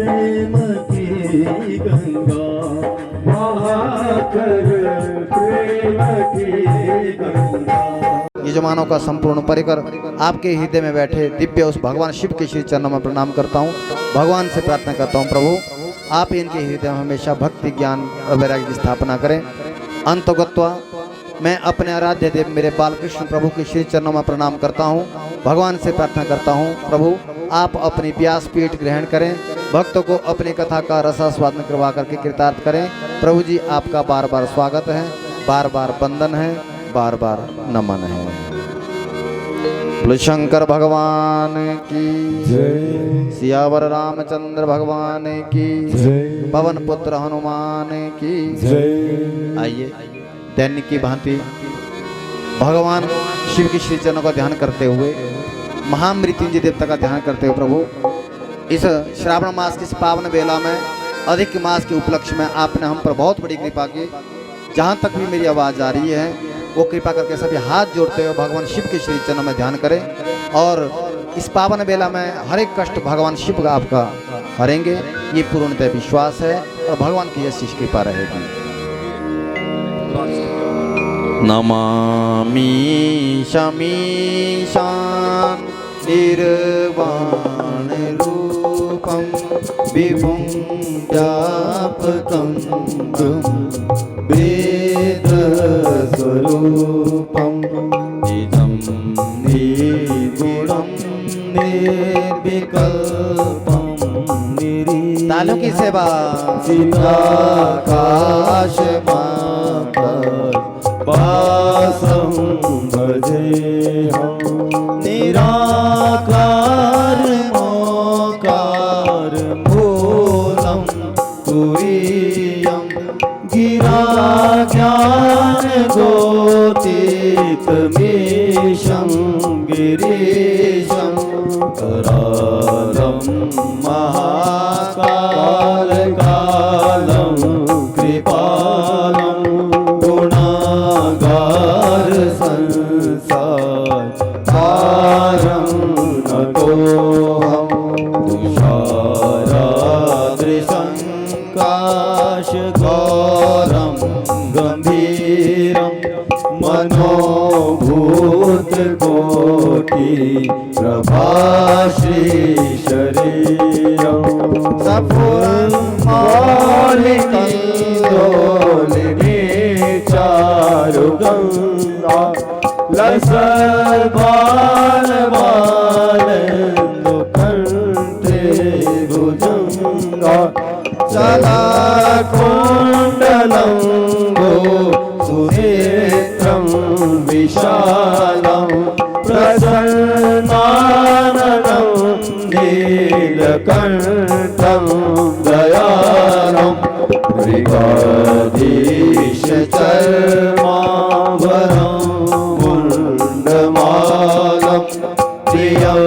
प्रेम की गंगा बहाकर प्रेम की गंगा। यजमानों का संपूर्ण परिकर आपके हृदय में बैठे दिव्य उस भगवान शिव के श्री चरणों में प्रणाम करता हूँ। भगवान से प्रार्थना करता हूँ प्रभु आप इनके हृदय में हमेशा भक्ति ज्ञान और वैराग्य की स्थापना करें। अंतगत्वा मैं अपने आराध्य देव मेरे बालकृष्ण प्रभु के श्री चरणों में प्रणाम करता हूँ। भगवान से प्रार्थना करता हूँ प्रभु आप अपनी व्यासपीठ ग्रहण करें, भक्तों को अपनी कथा का रसास्वादन करवा करके कृतार्थ करें। प्रभु जी आपका बार बार स्वागत है, बार बार वंदन है, बार बार नमन है। बोलो शंकर भगवान की जय, सियावर रामचंद्र भगवान की जय, पवन पुत्र हनुमान की जय। आइए दैनिक की भांति भगवान शिव की श्री चरणों का ध्यान करते हुए महामृत्युंजय देवता का ध्यान करते हुए प्रभु इस श्रावण मास की इस पावन बेला में अधिक मास के उपलक्ष्य में आपने हम पर बहुत बड़ी कृपा की। जहाँ तक भी मेरी आवाज़ आ रही है वो कृपा करके सभी हाथ जोड़ते हुए भगवान शिव के श्री चरणों में ध्यान करें और इस पावन बेला में हर एक कष्ट भगवान शिव का आपका हरेंगे, ये पूर्णतः विश्वास है और भगवान की यह शिष्य कृपा रहेगी। नमामि शमीशान निर्वाण रूपम विभुं व्यापकं वेद स्वरूपम निजं निर्गुणं निर्विकल्पं तालों की सेवा सीताकाश वासं भजेऽहं निराकार मोकार मूलं तुरीयं गिरा ज्ञान गोतीतमीशं गिरीशं करालं महाकालकालं कृपालं गुणागार संसार पारं नतोऽहं तुषारादृशं काशगौरं गम्भीरं मनोभूतकोटि प्रभाश्री शरीरं सफलमालिकन्दोलिनी चारुगंगा लसद्बालबालन्दुकण्ठे भुजङ्गा चलाकुण्डलम्बो सुनेत्रं विशालं प्रसन्नाननं नीलकण्ठं दयालं मृगाधीशचर्माभरणं मुण्डमालं प्रियं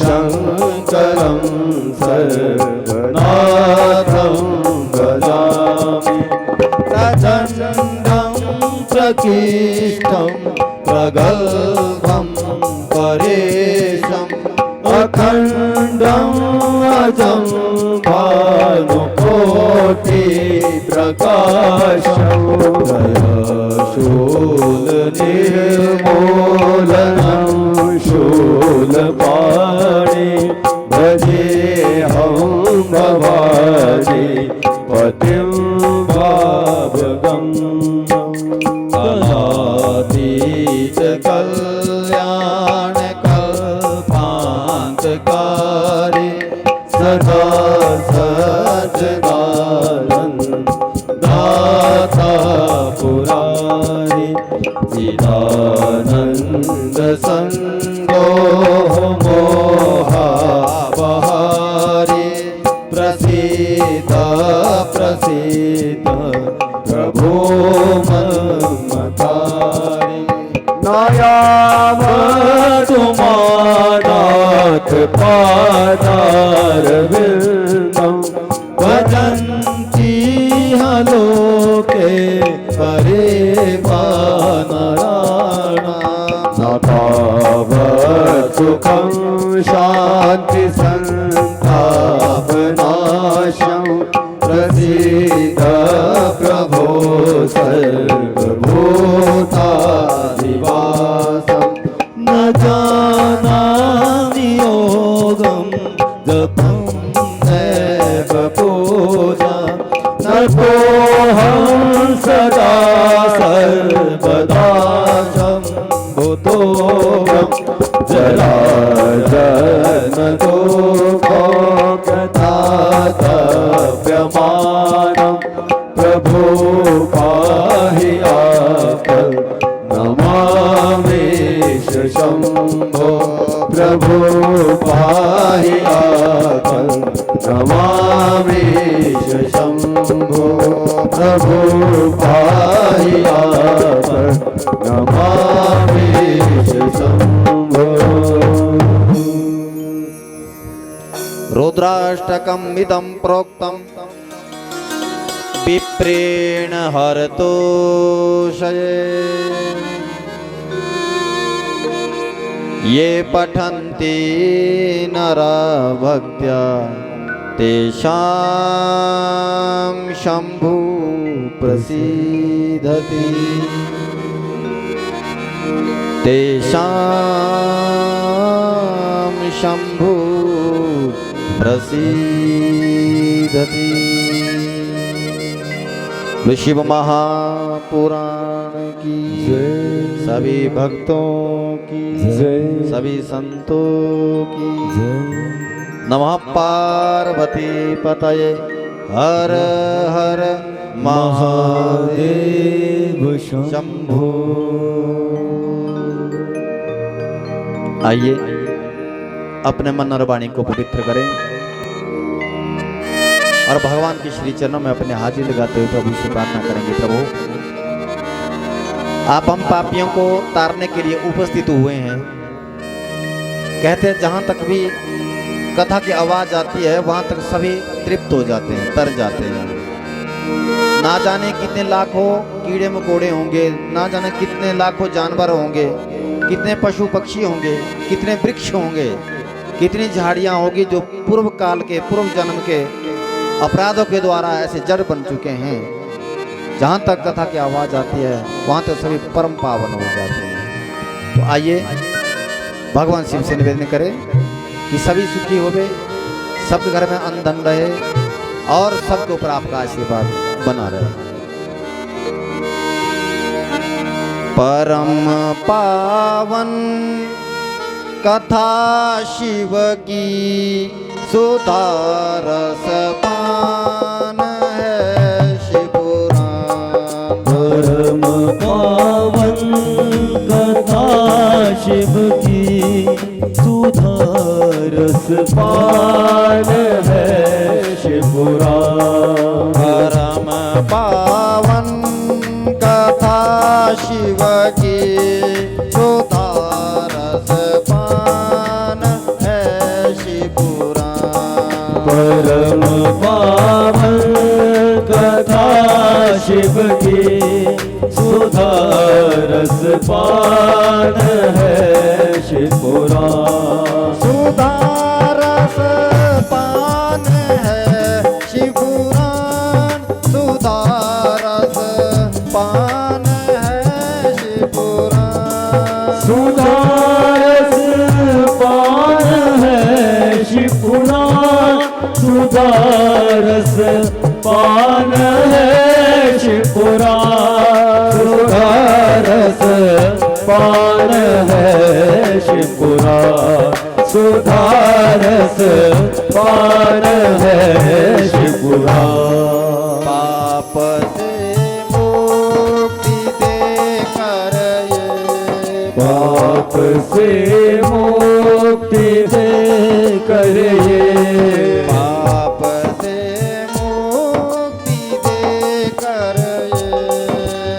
शङ्करं सर्वनाथं भजामि प्रचण्डं प्रकीर्तं प्रगल्भं परेशम् अखण्डं अजं भानुकोटि प्रकाशं शूलनिर्मूलनं शूलपाणि भजेऽहं भवानी पतिं भावगम्यं कलातीत कल्याण कल्पान्तकारी सदा सच्चिदानन्दाता पुरारी चिदानन्द संगोह मोहापहारी प्रसीद प्रसीद प्रभो ममतारी नयावतुमानाथ पादारविन्दं भजन्ति लोके हरे वानराणां न तावत् सुखं शान्ति सन्तापना प्रसीद प्रभो सर्वभूताधिवासम् न जानामि योगं जपं नैव पूजा न कोऽहं सदा सर्वदा शम्भुतोऽहं जराजन्मदुःखोऽगतातव्यमानं प्रभो पाहि आपल् नमामि शम्भो प्रभो पाहि आपल् नमामि शम्भो प्रभो पाहि आपल् नमामि शम्भो रुद्राष्टकम् इदं प्रोक्तं विप्रेण हरतोषये ये पठन्ति नरा भक्त्या तेषां शम्भु प्रसीदति तेषां शम्भु प्रसीदति। शिव महापुराण की सभी भक्तों की सभी संतों की नमः पार्वती पतये हर हर महादेव शंभो। आइए अपने मन और वाणी को पवित्र करें और भगवान के श्री चरणों में अपने हाजिर लगाते हुए प्रभु से प्रार्थना करेंगे। प्रभु आप हम पापियों को तारने के लिए उपस्थित हुए हैं। कहते हैं जहां तक भी कथा की आवाज आती है वहां तक सभी तृप्त हो जाते हैं, तर जाते हैं। ना जाने कितने लाखों कीड़े मकोड़े होंगे, ना जाने कितने लाखों जानवर होंगे, कितने पशु पक्षी होंगे, कितने वृक्ष होंगे, कितनी झाड़ियां होगी जो पूर्व काल के पूर्व जन्म के अपराधों के द्वारा ऐसे जड़ बन चुके हैं। जहां तक कथा की आवाज आती है वहां तक सभी परम पावन हो जाते हैं। तो आइए भगवान शिव से निवेदन करें कि सभी सुखी होवे, सबके घर में अन्न धन रहे और सबके ऊपर आपका आशीर्वाद बना रहे। परम पावन कथा शिव की सुधा रस पान है शिवपुराण। परम पावन कथा शिव की सुधा रस पान है शिवपुराण। परम पावन कथा शिव की सुधा रस पान है शिवपुराण। परम पावन कथा शिव की सुधा रस पान है शिवपुराण। सुधा रस पान है शिवपुराण। सुधा रस पान है शिवपुराण। सुधा रस पान है शिवपुराण। सुधा रस पान है शिवपुराण। सुधा रस पान है शिवपुराण। सुधा रस पान है शिवपुराण। पाप से मुक्ति दे कर ये पाप से मुक्ति दे कर ये पाप से मुक्ति दे कर ये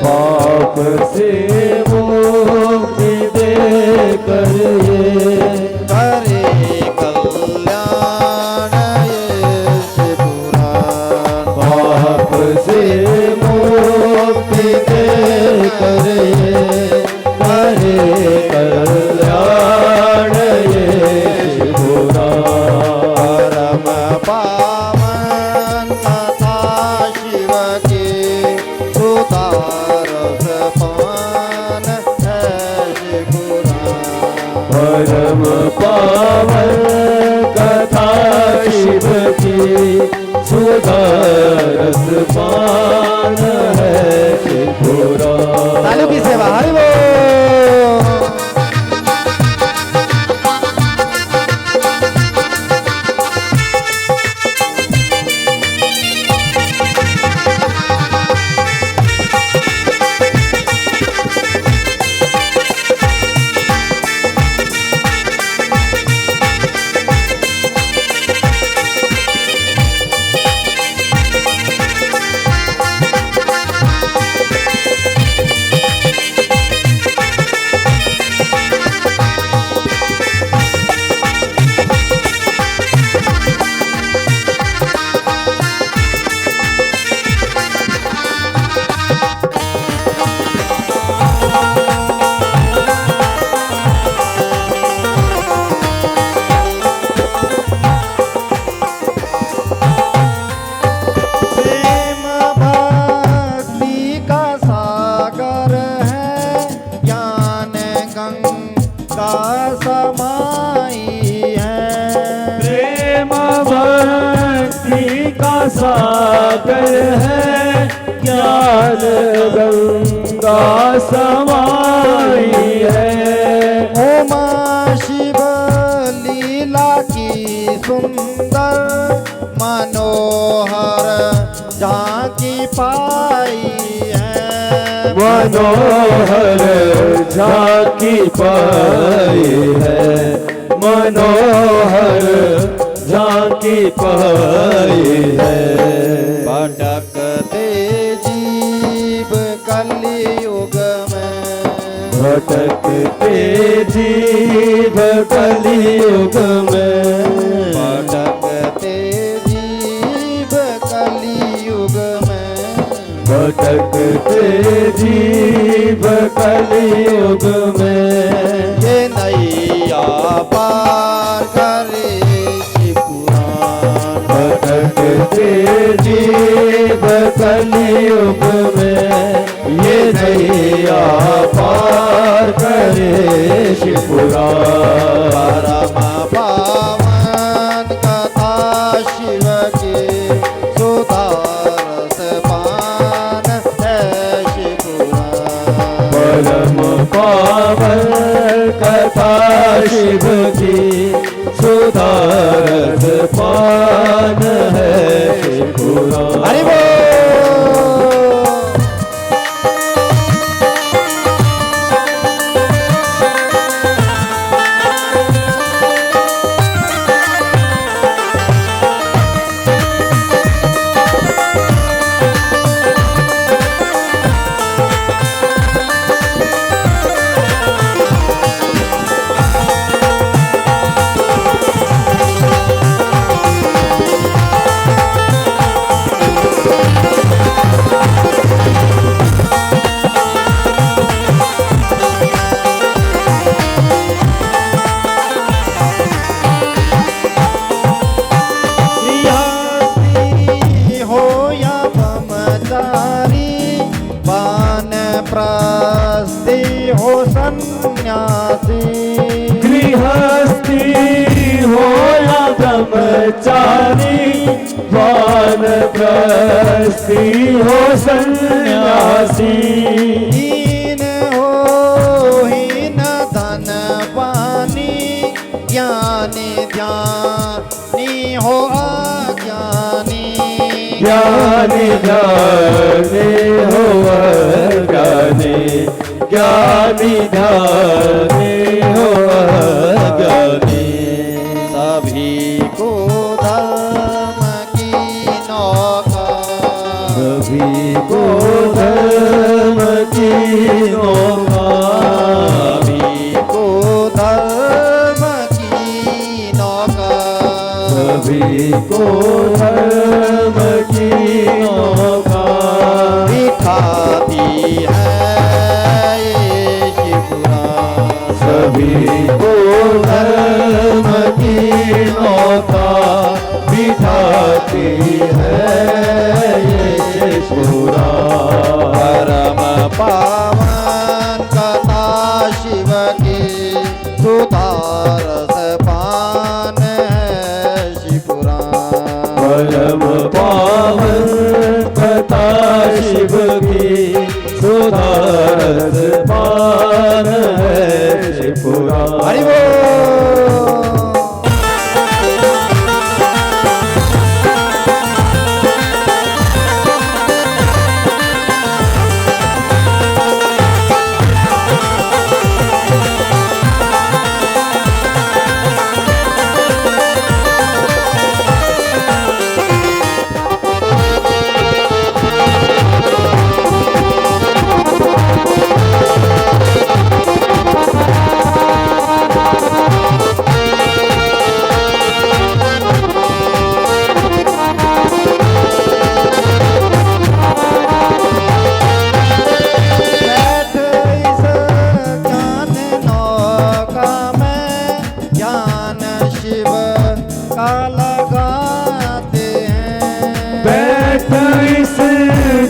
पाप से मुक्ति दे कर ये करे कल्याण ये शिवपुराण। पाप से मुक्ति दे कर ये करे कल्याण सुधारस पान है शिवपुरा। तालियों की सेवा, हरि बोल। सागर है ज्ञान गंगा समाई है। उमा शिव लीला की सुंदर मनोहर झांकी पाई है। मनोहर झांकी पाई है। मनोहर झांकी पाई है। भटकते जीव कलयुग में, भटकते जीव कलयुग में, भटकते जीव कलयुग में, भटकते जीव कलयुग में। ये नैया पार करे शिवपुराण। भटकते जीव कलयुग में, ये नैया पार करे शिवपुराण। परम पावन कथा शिव के सुधारस पान है शिवपुराण। परम पावन कथा शिव की सुधारस पान है शिवपुराण। हरि बोल। प्रस्ती हो सन्यासी, गृहस्थी हो या ब्रह्मचारी, वानप्रस्थी हो सन्यासी। हीन हो हीन धन पानी, ज्ञानी ध्यानी हो अज्ञानी, ज्ञानी ध्यानी हो अज्ञानी, ज्ञानी ध्यानी हो अज्ञानी। सभी को धर्म की नौका, सभी को धर्म की नौका, सभी को धर्म की नौका, सभी को धर्म की नौका बिठाती है ये शिवपुराण। सभी को धर्म की नौका बिठाती है ये शिवपुराण। परम पावन कथा शिव की सुधारस पान है शिवपुराण। पावन कथा शिव की सुधारस पान है शिवपुरा। हरि बोल।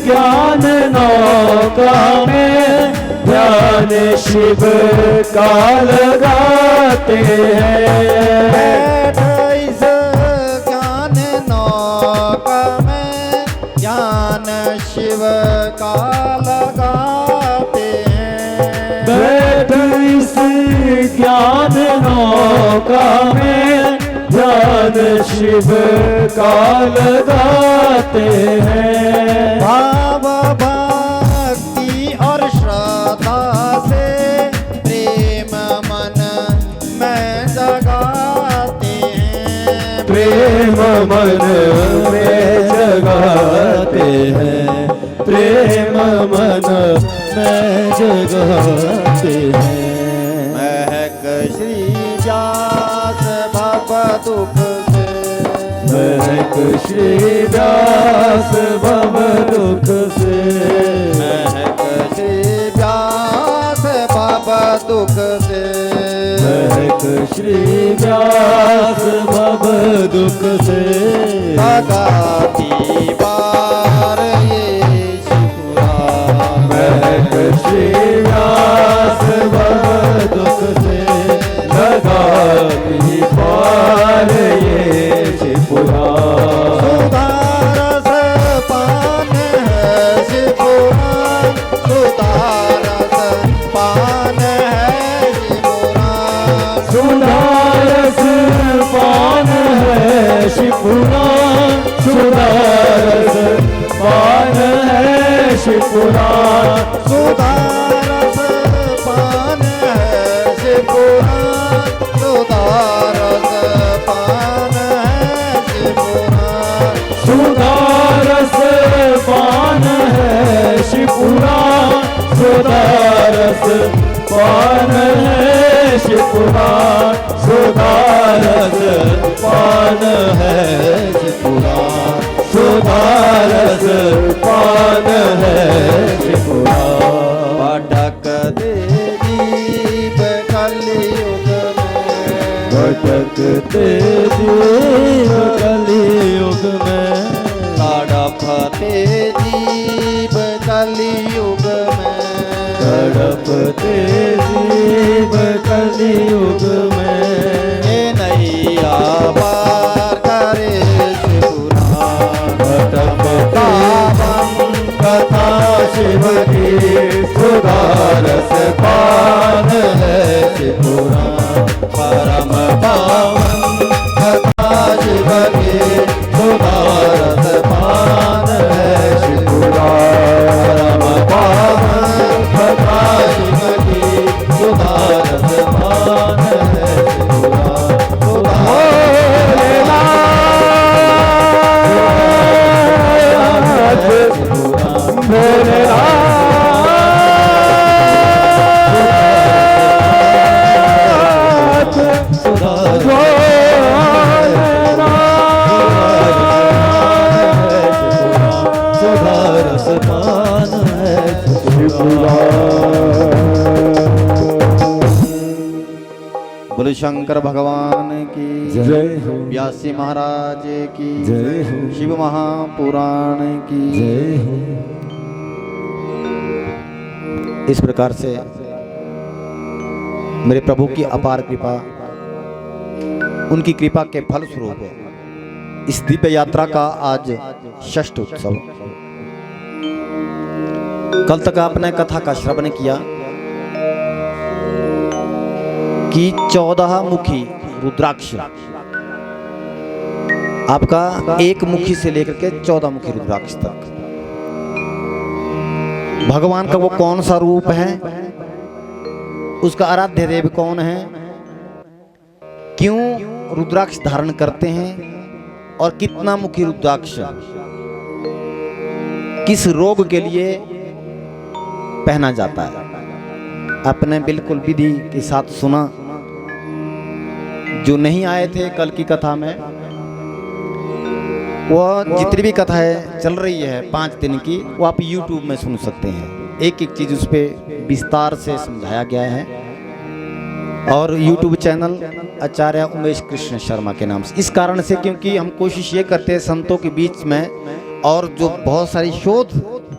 ज्ञान नौका में ध्यान शिव का लगाते हैं। बैठ इस ज्ञान नौका में ज्ञान शिव का लगाते हैं। बैठ इस ज्ञान नौका में ध्यान शिव का लगाते हैं। भाव भक्ति और श्रद्धा से प्रेम मन में जगाते हैं। प्रेम मन में जगाते हैं। प्रेम मन में जगाते हैं। महक श्री व्यास भव दुख से। महक श्री व्यास भव दुख से। महक श्री व्यास भव दुख से। महक श्री व्यास भव दुख से। लगाती बार ये शिवपुरा। महक श्री व्यास भव दुख से। लगाती बार ये शिवपुरा। सुधारस पान है शिवपुरा। सुधारस पान है शिवपुरा। सुधारस पान है शिवपुरा। सुधारस पान है शिवपुरा। सुधारस पान है शिवपुरा। सुधारस पान है शिवपुरा। सुधारस पान है शिवपुरा। सुधारस पान है शिवपुरा। सुधारस पान है शिवपुरा। सुधारस पान है शिवपुरा। भटक दे दीप कलयुग में। भटकते जीव कलियुग में। तड़पते जीव कलयुग में। तड़पते जीव कलियुग में। ये नैया पार करे शिवपुरा। भटकता कथा शिव की सुधारस पान है शिवपुरा। परम पावन कथा शिव की सुधारस पान है शिवपुरा। परम पावन कथा शिव की सुधारस पान है शिवपुरा। सुधारस पान है शिवपुरा। बोले शंकर भगवान की जय हो। व्यासी महाराज की जय हो। शिव महापुराण की जय हो। इस प्रकार से मेरे प्रभु की अपार कृपा, उनकी कृपा के फल स्वरूप इस दिव्य यात्रा का आज षष्ठ उत्सव। कल तक आपने कथा का श्रवण किया कि 14 मुखी रुद्राक्ष आपका एक मुखी से लेकर के 14 मुखी रुद्राक्ष तक भगवान का वो कौन सा रूप है, उसका आराध्य देव कौन है, क्यों रुद्राक्ष धारण करते हैं और कितना मुखी रुद्राक्ष किस रोग के लिए पहना जाता है, आपने बिल्कुल विधि के साथ सुना। जो नहीं आए थे कल की कथा में, वो जितनी भी कथाएं चल रही है 5 दिन की, वो आप YouTube में सुन सकते हैं। एक एक चीज उस पर विस्तार से समझाया गया है। और YouTube चैनल आचार्य उमेश कृष्ण शर्मा के नाम से, इस कारण से क्योंकि हम कोशिश ये करते हैं संतों के बीच में, और जो बहुत सारी शोध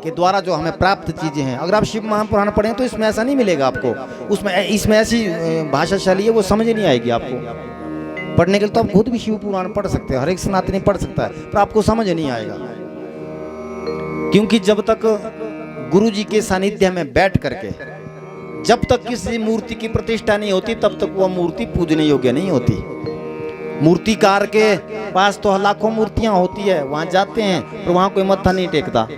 के द्वारा जो हमें प्राप्त चीजें हैं, अगर आप शिव महापुराण पढ़ें तो इसमें ऐसा नहीं मिलेगा आपको, इसमें ऐसी भाषा शैली है वो समझ नहीं आएगी आपको। पढ़ने के लिए तो आप खुद भी शिव पुराण पढ़ सकते हैं, हर एक सनातनी पढ़ सकता है, पर आपको समझ नहीं आएगा। क्योंकि जब तक गुरु जी के सानिध्य में बैठ करके जब तक किसी मूर्ति की प्रतिष्ठा नहीं होती, तब तक वह मूर्ति पूजने योग्य नहीं होती। मूर्तिकार के पास तो लाखों मूर्तियां होती है, वहां जाते हैं पर वहां कोई मत्था नहीं टेकता,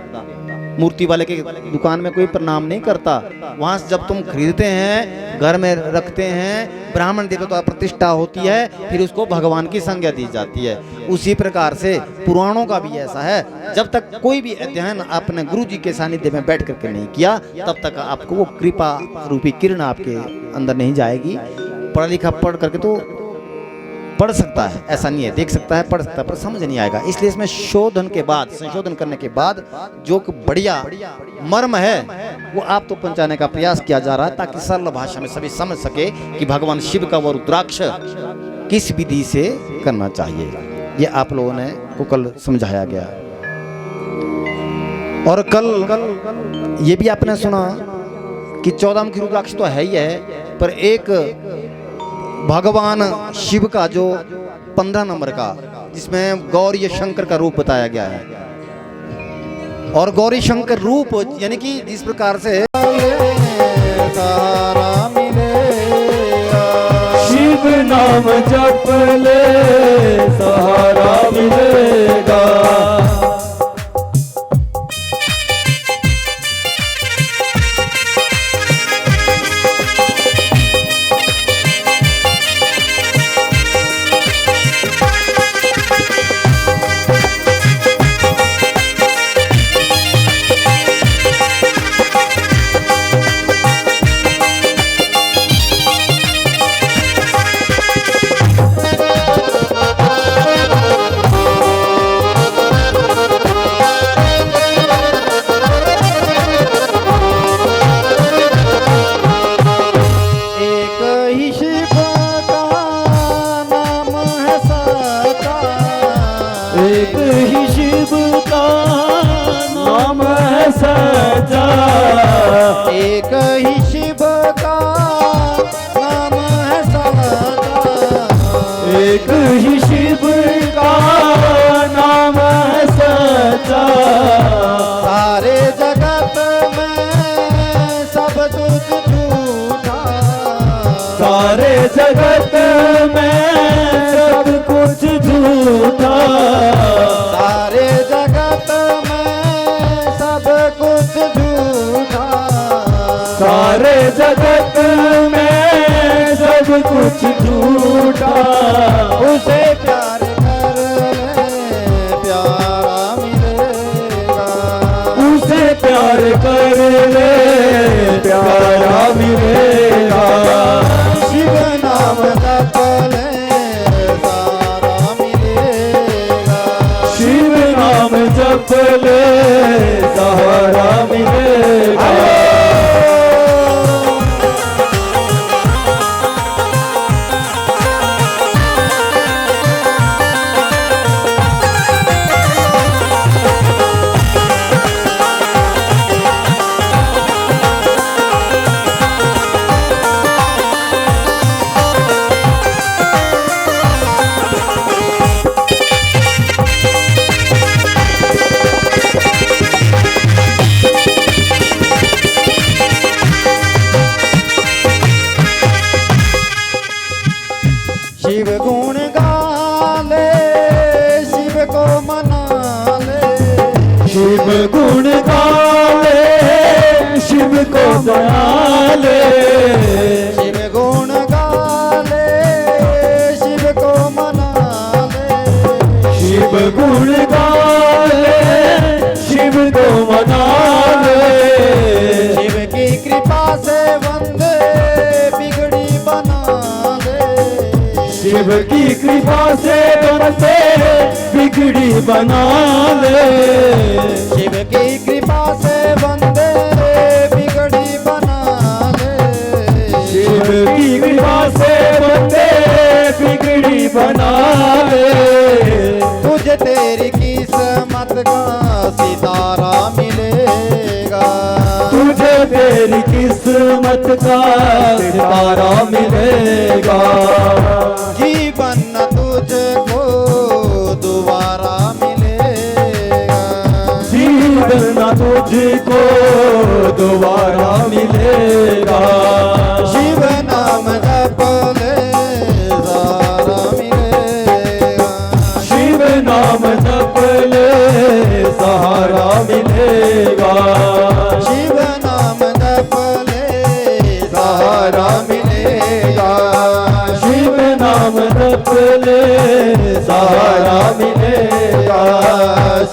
मूर्ति वाले के दुकान में कोई प्रणाम नहीं करता। वहां से जब तुम खरीदते हैं, घर में रखते हैं, ब्राह्मण देवता तो प्रतिष्ठा होती है, फिर उसको भगवान की संज्ञा दी जाती है। उसी प्रकार से पुराणों का भी ऐसा है, जब तक कोई भी अध्ययन आपने गुरु जी के सानिध्य में बैठ करके नहीं किया, तब तक आपको वो कृपा रूपी किरण आपके अंदर नहीं जाएगी। पढ़ा लिखा पढ़ करके तो पढ़ सकता है, ऐसा नहीं है, देख सकता है, पढ़ सकता है, पर समझ नहीं आएगा। इसलिए इसमें शोधन के बाद, संशोधन करने के बाद जो बढ़िया मर्म है वो आप तो पहुंचाने का प्रयास किया जा रहा है, ताकि सरल भाषा में सभी समझ सके कि भगवान शिव का वो रुद्राक्ष किस विधि से करना चाहिए। ये आप लोगों ने को कल समझाया गया। और कल ये भी आपने सुना कि 14 मुखी रुद्राक्ष तो है ही है, पर एक भगवान शिव का जो 15 नंबर का, जिसमें गौरी शंकर का रूप बताया गया है। और गौरी शंकर रूप यानी कि जिस प्रकार से शिव नाम जप ले सहारा मिलेगा। एक ही शिव का नाम है सच्चा, एक ही शिव का नाम है सच्चा, एक ही शिव का नाम है सच्चा। सारे जगत में सब कुछ झूठा, सारे जगत में सब कुछ झूठा, सारे जगत में सब कुछ झूठा, सारे जगत में सब कुछ झूठा। उसे प्यार कर ले प्यारा मिलेगा, उसे प्यार कर ले प्यारा मिलेगा। शिव नाम जप ले सारा मिलेगा, शिव नाम जप ले सहारा मिलेगा। शिव गुण गाले शिव को दयाले, शिव गुण गाले शिव को मनाले, शिव गुण गाले शिव को मनाले, शिव की कृपा से बंदे बिगड़ी बना ले, शिव की कृपा से बंदे बिगड़ी बना ले, शिव की कृपा से बंदे बिगड़ी बना ले, शिव की कृपा से बंदे बिगड़ी बना ले, तुझे तेरी किस्मत का सितारा मिलेगा, तुझे तेरी किस्मत का सितारा मिलेगा, जीवन न तुझको दोबारा मिलेगा, जीवन न तुझको दोबारा मिलेगा, शिव नाम जप ले सारा मिलेगा, शिव नाम जप ले सहारा मिलेगा, शिव नाम जप ले सहारा मिलेगा, शिव नाम जप ले सहारा मिलेगा,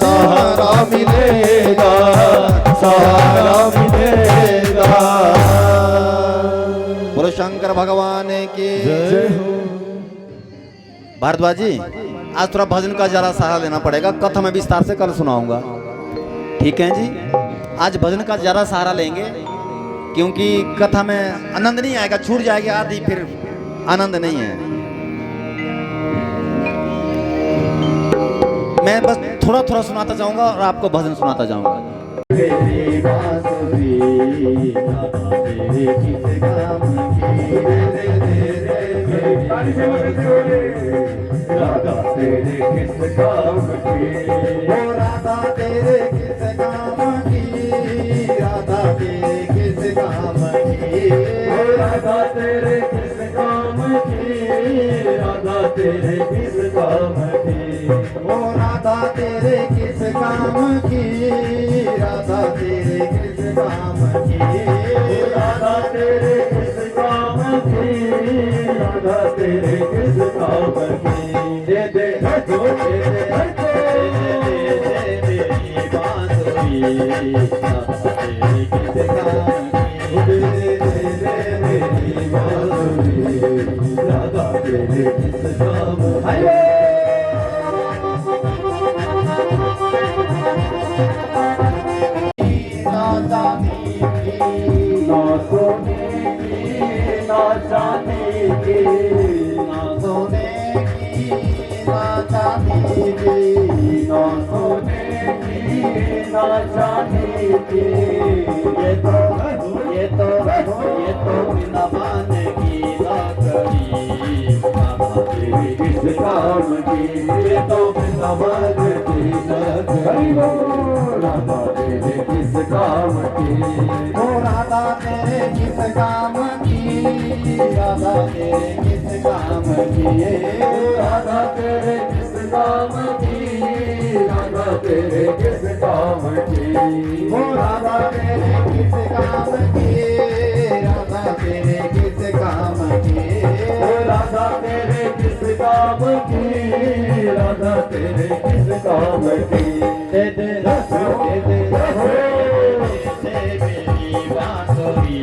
सहारा मिलेगा, सहारा मिलेगा। बोलो शंकर भगवान की जय हो। भारद्वाज जी, आज थोड़ा भजन का जरा सहारा लेना पड़ेगा, कथा मैं विस्तार से कल सुनाऊंगा, ठीक है जी। आज भजन का जरा सहारा लेंगे क्योंकि कथा में आनंद नहीं आएगा, छूट जाएगी आदि, फिर आनंद नहीं है। मैं बस थोड़ा थोड़ा सुनाता जाऊंगा और आपको भजन सुनाता जाऊंगा। राधा तेरे किस काम की, राधा तेरे किस काम की, राधा तेरे किस काम की, राधा तेरे किस काम की, राधा तेरे किस काम की, ओ राधा तेरे किस काम की, राधा तेरे किस काम की, राधा तेरे किस काम की, राधा तेरे किस काम की, दे दे दो दे दे मेरी बांसुरी, राधा तेरे किस काम की, दे दे मेरी बांसुरी, राधा तेरे किस काम की। ना जानी की, ना सोने की, ना चांदी की, ना सोने की, ना चांदी की, ना सोने की, ना चांदी की, ये तो वृंदावन की नगरी, राधा तेरे किस काम की, ये तो वृंदावन की नगरी, राधा तेरे किस काम की, ओ राधा तेरे किस काम की, राधा तेरे किस काम की, राधा तेरे किस काम की, राधा तेरे किस काम की, ओ राधा तेरे किस काम की, राधा तेरे किस काम की, राधा तेरे किस काम की, राधा तेरे किस काम की, दे दे रस दे दे रस, दे मेरी बांसुरी,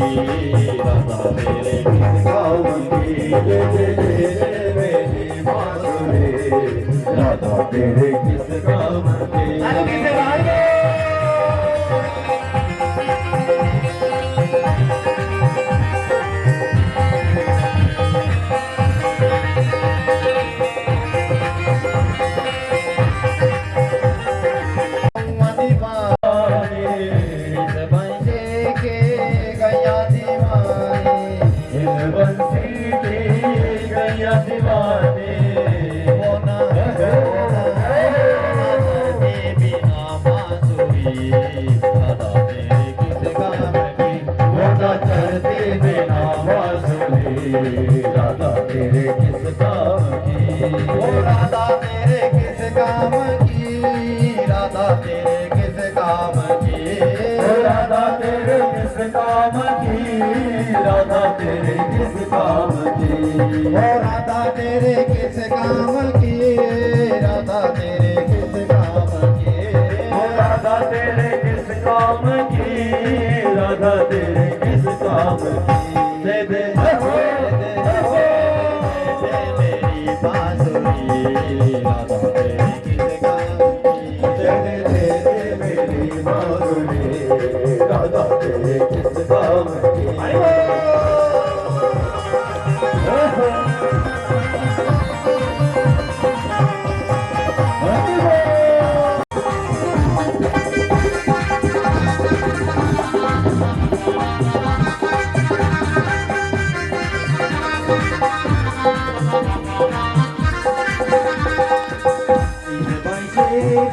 राधा तेरे किस काम की, दे दे मेरी बांसुरी, राधा तेरे किस काम की। दीवाने काम की राधा तेरे किस काम की राधा तेरे किस काम की राधा तेरे किस काम की राधा तेरे किस काम की राधा तेरे किस काम की राधा तेरे किस काम की दे दे मेरी बांसुरी राधा तेरे किस काम की दे मेरी बांसुरी राधा तेरे किस काम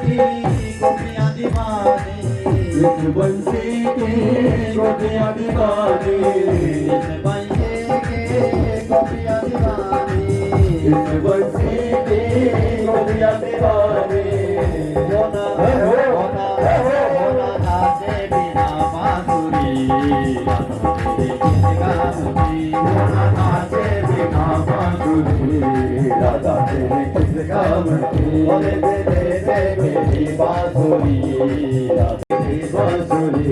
की गोपियां दीवानी इस बंसी की गोपियां दीवानी इस बंसी की गोपियां दीवानी इस बंसी की गोपियां दीवानी होना नाचे बिना बांसुरी नाचे बिना बांसुरी राधा तेरे किस काम की बोले दे मेरी बांसुरी बांसुरी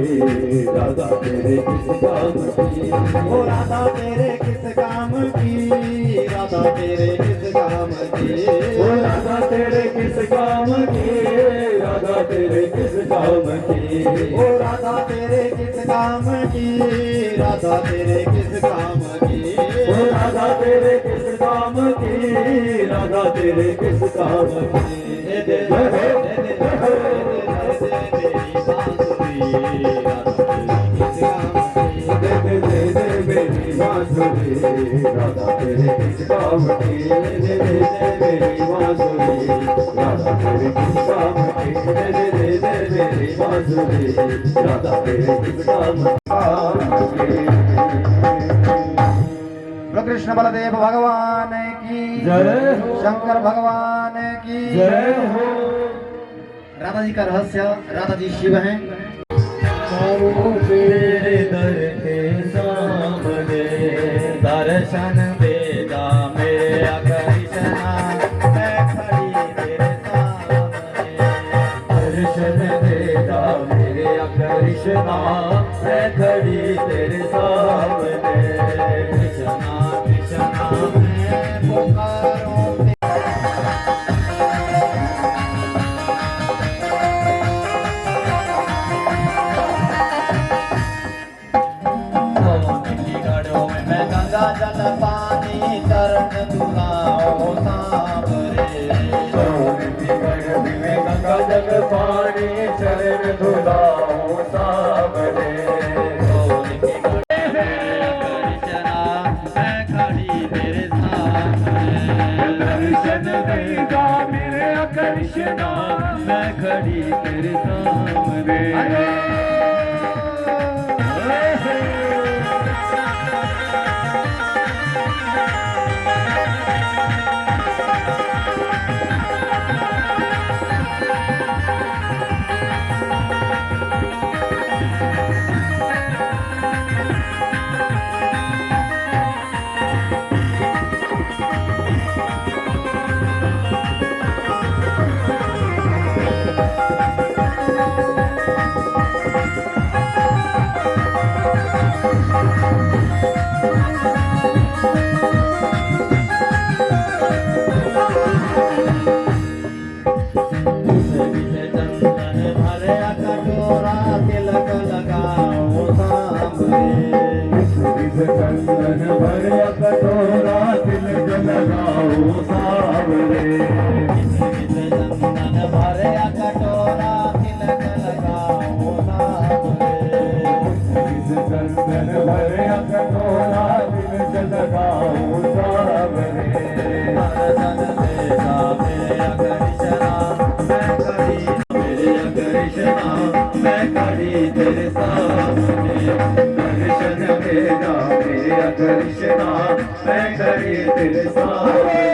राधा तेरे किस काम की राधा तेरे किस काम की राधा तेरे किस काम की राधा तेरे किस काम की राधा तेरे किस काम की राधा तेरे किस काम की राधा तेरे किस काम की राधा तेरे किस काम की राधा तेरे किस काम की दे मेरी बांसुरी राधा तेरे किस काम की दे मेरी बांसुरी राधा तेरे किस काम की मेरी बांसुरी राधा तेरे किस काम की कृष्ण बलदेव भगवान की जय हो। शंकर भगवान की जय हो। राधा जी का रहस्य राधा जी शिव हैं तेरे दर के सामने दर्शन देगा मेरा कृष्णा मैं खड़ी तेरे सामने दर्शन देगा मेरे कृष्णा मैं खड़ी तेरे सामने कृष्णा कृष्णा मैं पुकारूं गंगा जल पानी चरण दुलाओ सांवरे गंगा जल पानी चरण धुलाओ सामने कृष्णा मैं खड़ी तेरे सामने दर्शन देगा मेरे कृष्णा मैं खड़ी तेरे सामने चंदन भरे कटोरा तिलक लगाओ सावरे चंदन भरे कटोरा तिलक लगाओ सावरे चंदन भरे कटोरा तिलक लगाओ सावरे दर्शन देगा मेरा कृष्णा मैं खड़ी मेरा कृष्णा मैं खड़ी तेरे सामने दर्शन देगा मेरा कृष्णा मैं खड़ी तेरे सामने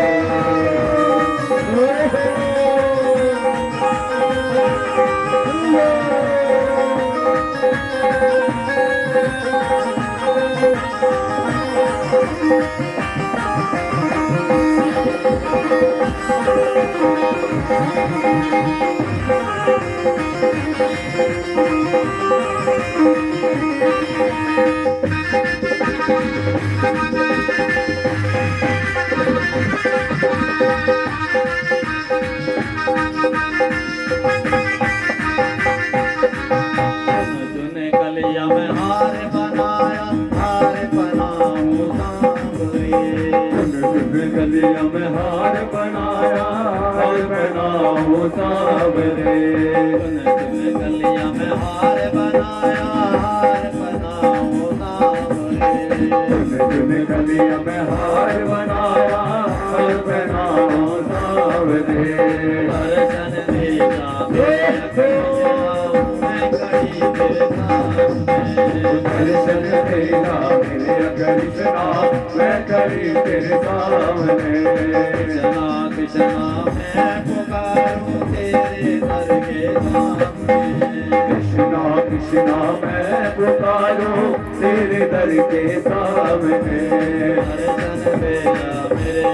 कलिया में हार बनाया और बनाओ सावरे तुमने कलिया में हार बनाया तुमने कलिया में हार बनाया और बनाओ सावरे दर्शन देगा दर्शन देगा मेरे कृष्णा मैं खड़ी तेरे सामने कृष्णा कृष्णा मैं पुकारूं तेरे दर के सामने कृष्णा कृष्णा मैं पुकारूं तेरे दर के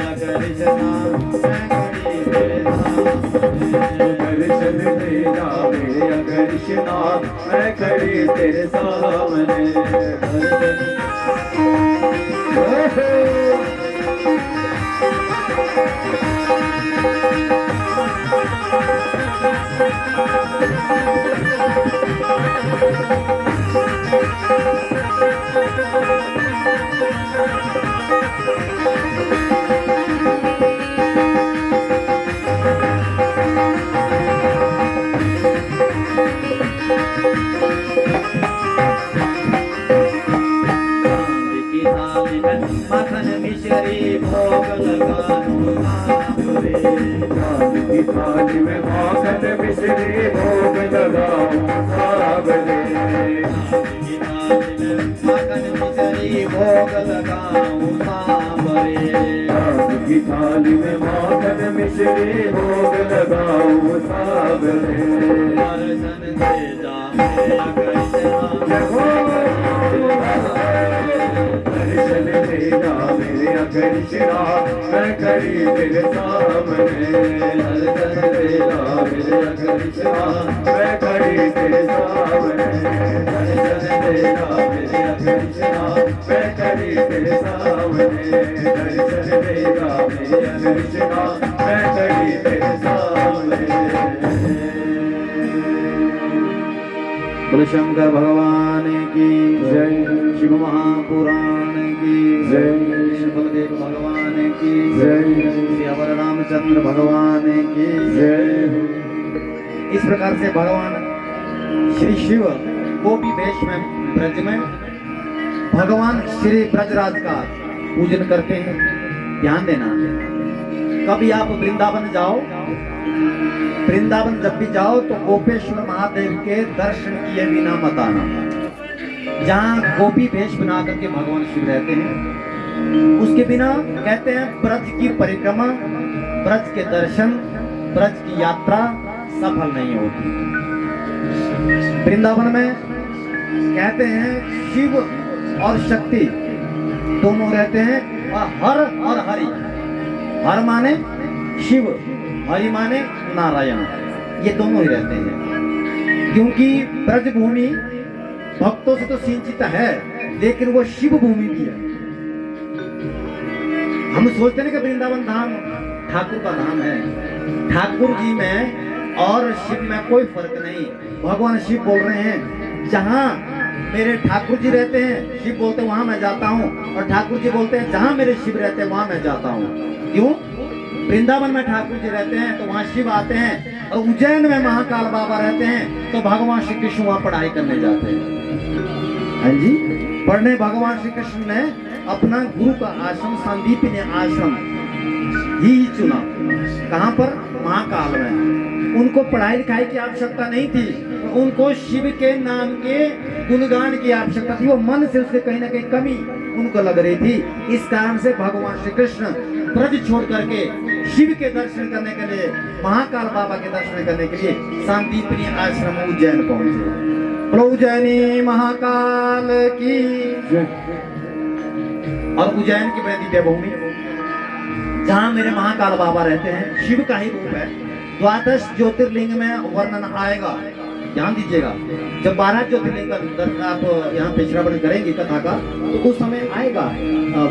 सामने दर्शन देगा मेरे कृष्णा मैं खड़ी तेरे सामने दर्शन देगा मेरे कृष्णा मैं खड़ी तेरे सामने मखन मिश्री भोग लगाऊं सावरे चांद की थाली में मखन मिश्री भोग लगाऊं सावरे चांद की थाली में मखन मिश्री भोग लगाऊं सावरे दर्शन दे जा मेरा कृष्णा दर्शन देगा मेरे कृष्णा मैं खड़ी तेरे सामने दर्शन देगा मेरे कृष्णा मैं खड़ी तेरे सामने दर्शन देगा मेरे कृष्णा मैं खड़ी तेरे सामने दर्शन देगा मेरे कृष्णा मैं खड़ी तेरे सामने। बोलो शंकर भगवान की जय, शिव महापुराण की जय, बलदेव भगवान की जय, श्री अवर रामचंद्र भगवान की जय। इस प्रकार से भगवान श्री शिव गोपी वेश में ब्रज में भगवान श्री ब्रजराज का पूजन करते हैं। ध्यान देना, कभी आप वृंदावन जाओ, वृंदावन जब भी जाओ तो गोपेश्वर महादेव के दर्शन किए बिना मत आना। जहाँ गोपी वेश बना करके भगवान शिव रहते हैं, उसके बिना कहते हैं ब्रज की परिक्रमा, ब्रज के दर्शन, ब्रज की यात्रा सफल नहीं होती। वृंदावन में कहते हैं शिव और शक्ति दोनों रहते हैं, और हर और हरि। हर माने शिव, हरि माने नारायण, ये दोनों ही रहते हैं। क्योंकि ब्रज भूमि भक्तों से तो सिंचित है, लेकिन वो शिव भूमि भी है। हम सोचते हैं कि वृंदावन धाम ठाकुर का धाम है। ठाकुर जी में और शिव में कोई फर्क नहीं। भगवान शिव बोल रहे हैं जहाँ मेरे ठाकुर जी रहते हैं, शिव बोलते हैं वहां मैं जाता हूँ, और ठाकुर जी बोलते हैं जहाँ मेरे शिव रहते हैं वहां मैं जाता हूँ। क्यों? वृंदावन में ठाकुर जी रहते हैं तो वहाँ शिव आते हैं, और उज्जैन में महाकाल बाबा रहते हैं तो भगवान श्री कृष्ण वहाँ पढ़ाई करने जाते हैं। हाँ जी, पढ़ने भगवान श्री कृष्ण ने अपना गुरु का आश्रम संदीपनी आश्रम ही चुना। कहाँ पर? महाकाल में। उनको पढ़ाई लिखाई की आवश्यकता नहीं थी, उनको शिव के नाम के गुणगान की आवश्यकता थी। वो मन से उसके कहीं ना कहीं कमी उनको लग रही थी। इस कारण से भगवान श्री कृष्ण ब्रज छोड़ करके शिव के दर्शन करने के लिए, महाकाल बाबा के दर्शन करने के लिए संदीपनी आश्रम उज्जैन पहुंचे। उज्जैनी महाकाल की। और उज्जैन की बड़ी दिव्य भूमि जहाँ मेरे महाकाल बाबा रहते हैं, शिव का ही रूप है। द्वादश ज्योतिर्लिंग में वर्णन आएगा, ध्यान दीजिएगा। जब 12 ज्योतिर्लिंग का दर्शन आप यहाँ पे श्रवण करेंगे कथा का, तो उस समय आएगा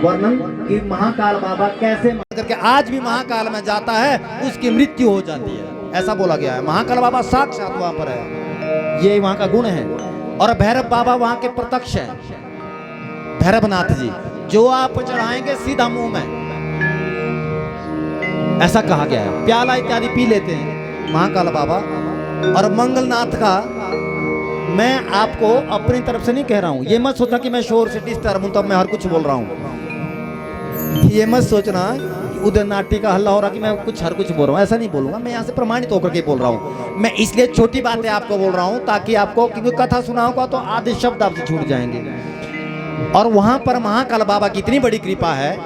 वर्णन कि महाकाल बाबा कैसे करके आज भी महाकाल में जाता है, उसकी मृत्यु हो जाती है, ऐसा बोला गया है। महाकाल बाबा साक्षात वहां पर है, ये वहां का गुण है। और भैरव बाबा वहां के प्रत्यक्ष है। भैरवनाथ जी जो आप चढ़ाएंगे सीधा मुंह में, ऐसा कहा गया है। प्याला इत्यादि पी लेते हैं महाकाल बाबा। और मंगलनाथ का मैं आपको अपनी तरफ से नहीं कह रहा हूं, ये मत सोचना कि मैं शोर से डिस्टर्ब हूं तब मैं हर कुछ बोल रहा हूं। ये मत सोचना उधर नाट्य का हल्ला हो रहा कि मैं हर कुछ बोल रहा हूँ, ऐसा नहीं बोलूंगा। मैं यहाँ से प्रमाणित होकर के बोल रहा हूँ। मैं इसलिए छोटी बातें आपको बोल रहा हूँ ताकि आपको, क्योंकि कथा सुनाऊंगा तो आधे शब्द आपसे छूट जाएंगे। और वहां पर महाकाल बाबा की इतनी बड़ी कृपा है,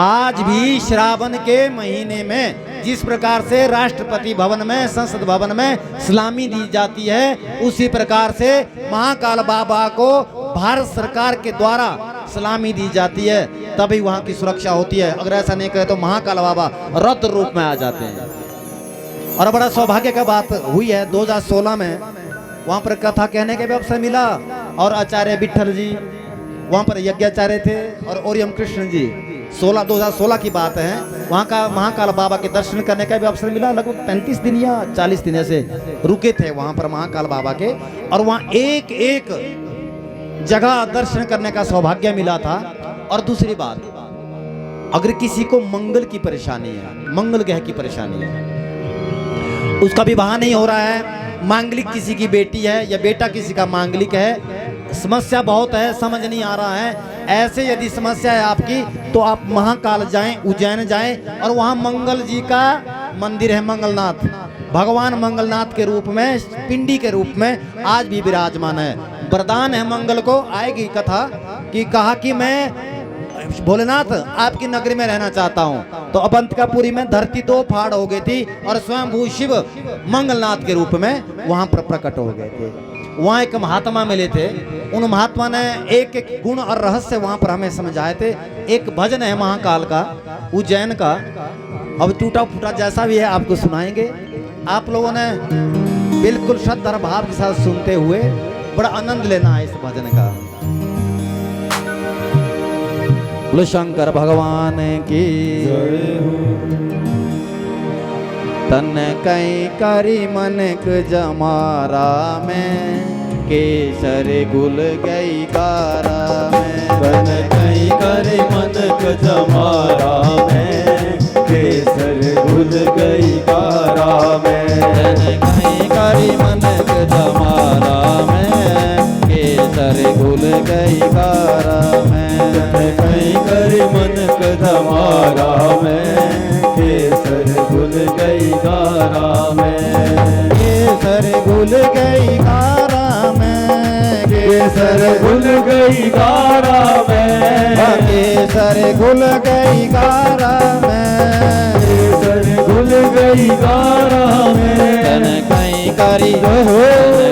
आज भी श्रावण के महीने में जिस प्रकार से राष्ट्रपति भवन में, संसद भवन में सलामी दी जाती है, उसी प्रकार से महाकाल बाबा को भारत सरकार के द्वारा सलामी दी जाती है, तभी वहां की सुरक्षा होती है। अगर ऐसा नहीं करे तो महाकाल बाबा रौद्र रूप में आ जाते हैं। और बड़ा सौभाग्य का बात हुई है, 2016 में वहां पर कथा कहने के भी अवसर मिला और आचार्य विठल जी वहां पर यज्ञाचार्य थे और ओरियम कृष्ण जी 2016 की बात है। वहां का महाकाल बाबा के दर्शन करने का भी अवसर मिला। लगभग 35 दिन या 40 दिन ऐसे रुके थे वहां पर महाकाल बाबा के, और वहां एक एक जगह दर्शन करने का सौभाग्य मिला था। और दूसरी बात, अगर किसी को मंगल की परेशानी है, मंगल ग्रह की परेशानी है, उसका विवाह नहीं हो रहा है, मांगलिक किसी की बेटी है या बेटा किसी का मांगलिक है, समस्या बहुत है, समझ नहीं आ रहा है, ऐसे यदि समस्या है आपकी तो आप महाकाल जाएं, उज्जैन जाएं और वहां मंगल जी का मंदिर है। मंगलनाथ भगवान मंगलनाथ के रूप में, पिंडी के रूप में आज भी विराजमान है। वरदान है मंगल को। आएगी कथा कि कहा कि मैं भोलेनाथ आपकी नगरी में रहना चाहता हूं, तो अवंतिकापुरी में धरती 2 फाड़ हो गई थी और स्वयं शिव मंगलनाथ के रूप में वहां पर प्रकट हो गए थे। वहां एक महात्मा मिले थे, उन महात्मा ने एक एक गुण और रहस्य वहां पर हमें समझाए थे। एक भजन है महाकाल का, उज्जैन का, अब टूटा फूटा जैसा भी है आपको सुनाएंगे। आप लोगों ने बिल्कुल श्रद्धा भाव के साथ सुनते हुए बड़ा आनंद लेना है इस भजन का। बोलो शंकर भगवान की तन कई करी मनक जमारा में, केसर गुल गई कारा में। तन कई करी मनक जमारा में, केसर गुल गई कारा में। तन कई करी मनक जमारा में, केसर गुल गई कारा में। तन कई करी मनक जमारा में, केसर गुल गई कारा में। केसर गुल गई कारा में, केसर गुल गई कारा में। केसर गुल गई कारा में, केसर गुल गई कारा में। तन कई करी, तन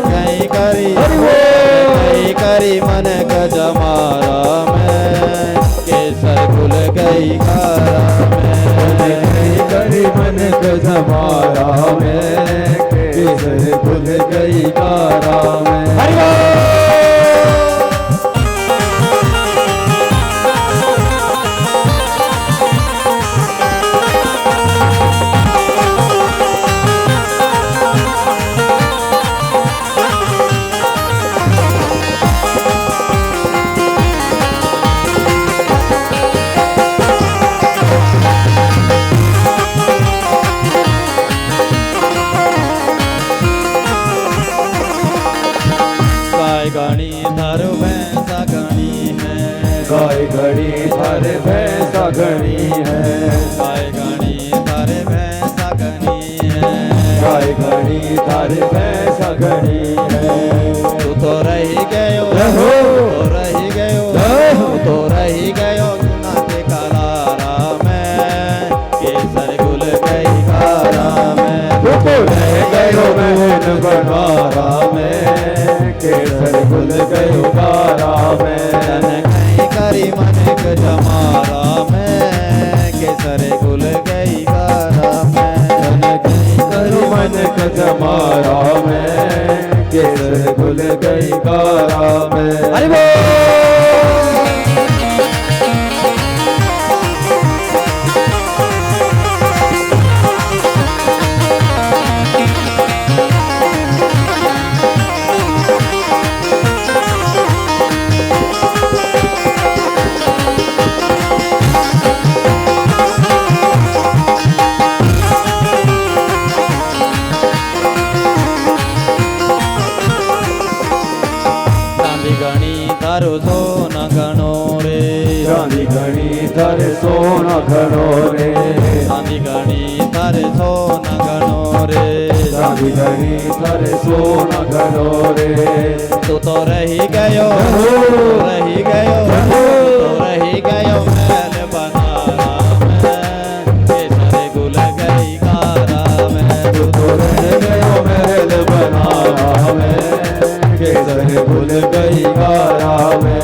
कई करी, कई करी मनक जमारा में, केसर गुल गई कारा में। करी मनक जमारा में, केसर गुल गई कारा में। गणी धर भैंसा गणी है, गाय घड़ी धर भैंसा घड़ी है। गाय गणी धर भैंसा गणी है, गाय घड़ी धर भैंसा घड़ी है। तू तो रही गयो, रहो। तो रही गयो, रहो। तो रही गयो गुना के कलारा में, केसर गुल गई कारा में। तू तो रह गयो बहन बघारा में, केसर गुल गयो कारा में। तन कई करी मनक जमारा में, केसर गुल गई कारा में। तन कई करी मनक जमारा में, केसर गुल गई कारा में। हरि बोल। थारो सोना घणो रे चांदी घणी थारे सोना घणो रे चांदी घणी थारे सोना घणो रे चांदी घणी थारे सोना घणो रे तू तो रही गयो रही गयो तू रही गयो महल बनारा में केसर गुल गई गारा में तू तो रह गयो महल बनारा में केसर गुल गई गारा में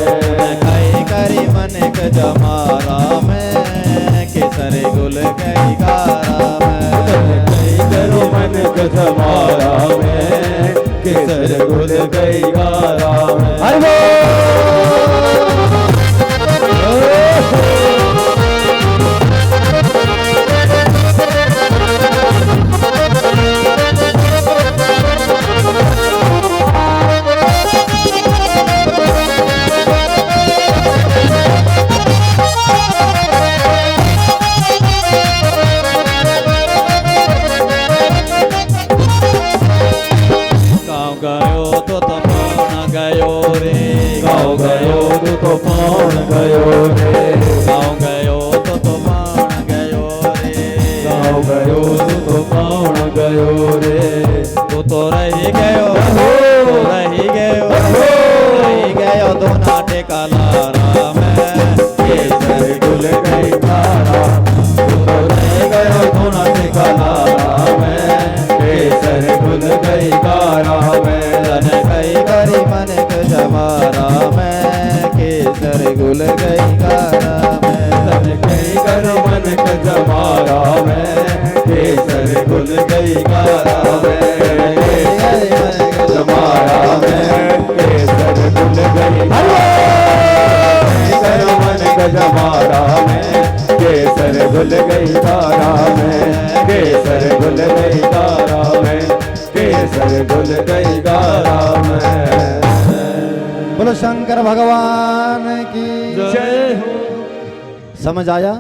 खाई करी मनक जमारा में केसर गुल गई गारा में कई करो मन कमारा में केसर गुल गई गारा में हरि गाँव गयो तो पाण गयो रे गाँव गयो तो पाण गयो रे गाँव गयो तो पाण गयो रे गाँव गयो तो पाण गयो रे तू तो रही गयो रही गयो रही गयो दोना टेका लारा में केसर गुल गई गारा तू तो रह गयो दोना ठिकाना में केसर गुल गई गारा में तन कई करी मनक जमारा में केसर गुल गई गारा में तन कई कर मन जमारा में केसर गुल गई गारा में जमारा में केसर गुल गई कर मन जमारा में केसर गुल गई गारा में केसर गुल गई गारा में केसर गुल गई गारा में बोलो शंकर भगवान की जय हो। समझ आया?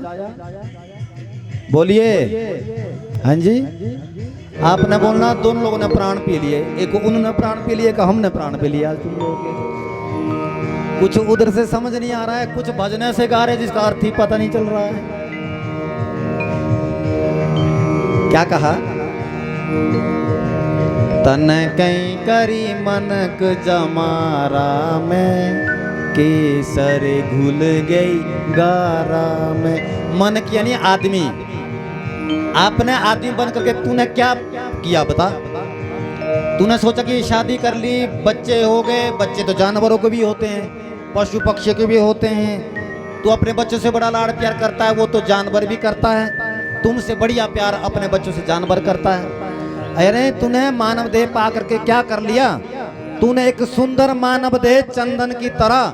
बोलिए। हाँ जी, आपने बोलना दोनों लोगों ने प्राण पी लिए, एक उन्होंने प्राण पी लिए, एक हमने प्राण पी लिया। तुम लोगों के कुछ उधर से समझ नहीं आ रहा है, कुछ भजने से गा रहे जिसका अर्थ ही पता नहीं चल रहा है। क्या कहा? तन कई करी मनक जमारा में केसर घुल गई गारा में। मनक यानी आदमी। आपने आदमी बन करके तूने क्या किया बता? तूने सोचा कि शादी कर ली, बच्चे हो गए। बच्चे तो जानवरों के भी होते हैं, पशु पक्षी के भी होते हैं। तू अपने बच्चों से बड़ा लाड़ प्यार करता है, वो तो जानवर भी करता है। तुमसे बढ़िया प्यार अपने बच्चों से जानवर करता है। अरे तूने मानव देह पा करके क्या कर लिया? तूने एक सुंदर मानव देह चंदन की तरह,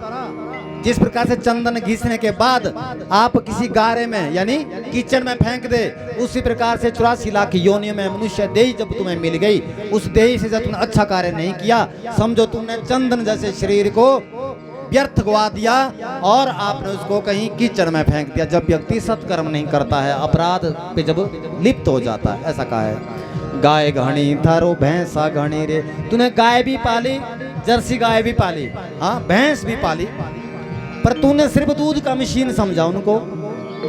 जिस प्रकार से चंदन घिसने के बाद आप किसी गारे में यानी कीचड़ में फेंक दे, उसी प्रकार से 84 लाख योनियों में मनुष्य देह जब तुम्हें मिल गई, उस देह से जब तुमने अच्छा कार्य नहीं किया, समझो तुमने चंदन जैसे शरीर को व्यर्थ गवा दिया और आपने उसको कहीं कीचड़ में फेंक दिया। जब व्यक्ति सत्कर्म नहीं करता है, अपराध पे जब लिप्त हो जाता है, ऐसा कहा है। गाय घनी थारो भैंसा घनी रे। तूने गाय भी पाली, जर्सी गाय भी पाली, हाँ भैंस भी पाली, पर तूने सिर्फ दूध का मशीन समझा उनको।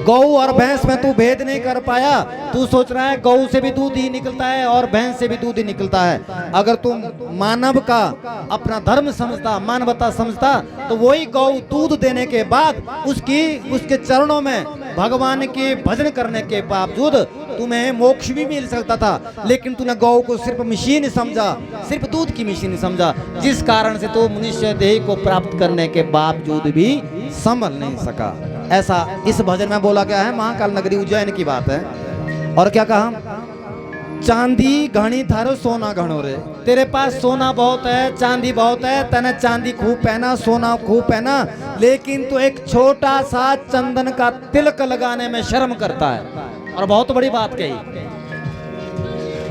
गौ और भैंस में तू भेद नहीं कर पाया। तू सोच रहा है गौ से भी दूध ही निकलता है और भैंस से भी दूध ही निकलता है। अगर तुम मानव का अपना धर्म समझता, मानवता समझता, तो वही गौ दूध देने के बाद उसके चरणों में भगवान के भजन करने के बावजूद तुम्हें मोक्ष भी मिल सकता था। लेकिन तूने गौ को सिर्फ मशीन समझा, सिर्फ दूध की मशीन समझा, जिस कारण से तू मनुष्य देह को प्राप्त करने के बावजूद भी संभल नहीं सका। ऐसा इस भजन में बोला गया है। महाकाल नगरी उज्जैन की बात है। और क्या कहा? चांदी घनी थारो सोना घणो रे। तेरे पास सोना बहुत है, चांदी बहुत है, तने चांदी खूब पहना, सोना खूब पहना, लेकिन तू एक छोटा सा चंदन का तिलक लगाने में शर्म करता है। और बहुत बड़ी बात कही,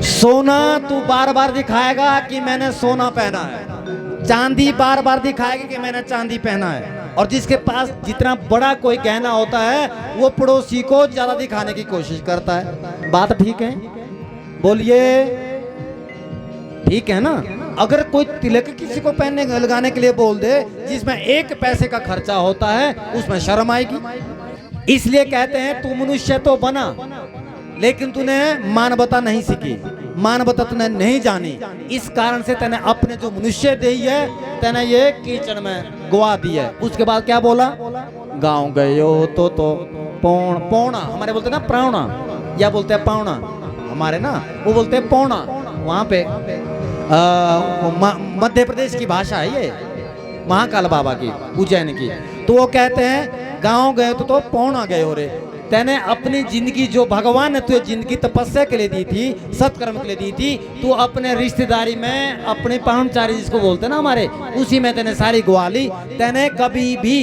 सोना तू बार बार दिखाएगा कि मैंने सोना पहना है, चांदी बार बार दिखाएगा कि मैंने चांदी पहना है। और जिसके पास जितना बड़ा कोई गहना होता है, वो पड़ोसी को ज्यादा दिखाने की कोशिश करता है। बात ठीक है? बोलिए, ठीक है ना? अगर कोई तिलक किसी को पहनने लगाने के लिए बोल दे जिसमें 1 पैसे का खर्चा होता है, उसमें शर्म आएगी। इसलिए कहते हैं तू मनुष्य तो बना, लेकिन तूने मानवता नहीं सीखी, मानवता तूने नहीं जानी। इस कारण से तूने अपने जो मनुष्य देही है तूने ये कीचड़ में गवा दी है। उसके बाद क्या बोला, गांव गए हो तो पौना, हमारे बोलते ना प्रावणा, या बोलते हैं पावना, हमारे ना वो बोलते हैं पौना। वहां पे मध्य प्रदेश की भाषा है ये, महाकाल बाबा की, उज्जैन की। तो वो कहते हैं गांव गए तो पौना गए हो रे। तैने अपनी जिंदगी जो भगवान ने तुझे जिंदगी तपस्या के लिए दी थी, सत्कर्म के लिए दी थी, तू अपने रिश्तेदारी में अपने पाहुणचारी जिसको बोलते ना हमारे, उसी में तैने सारी गवा ली। तैने कभी भी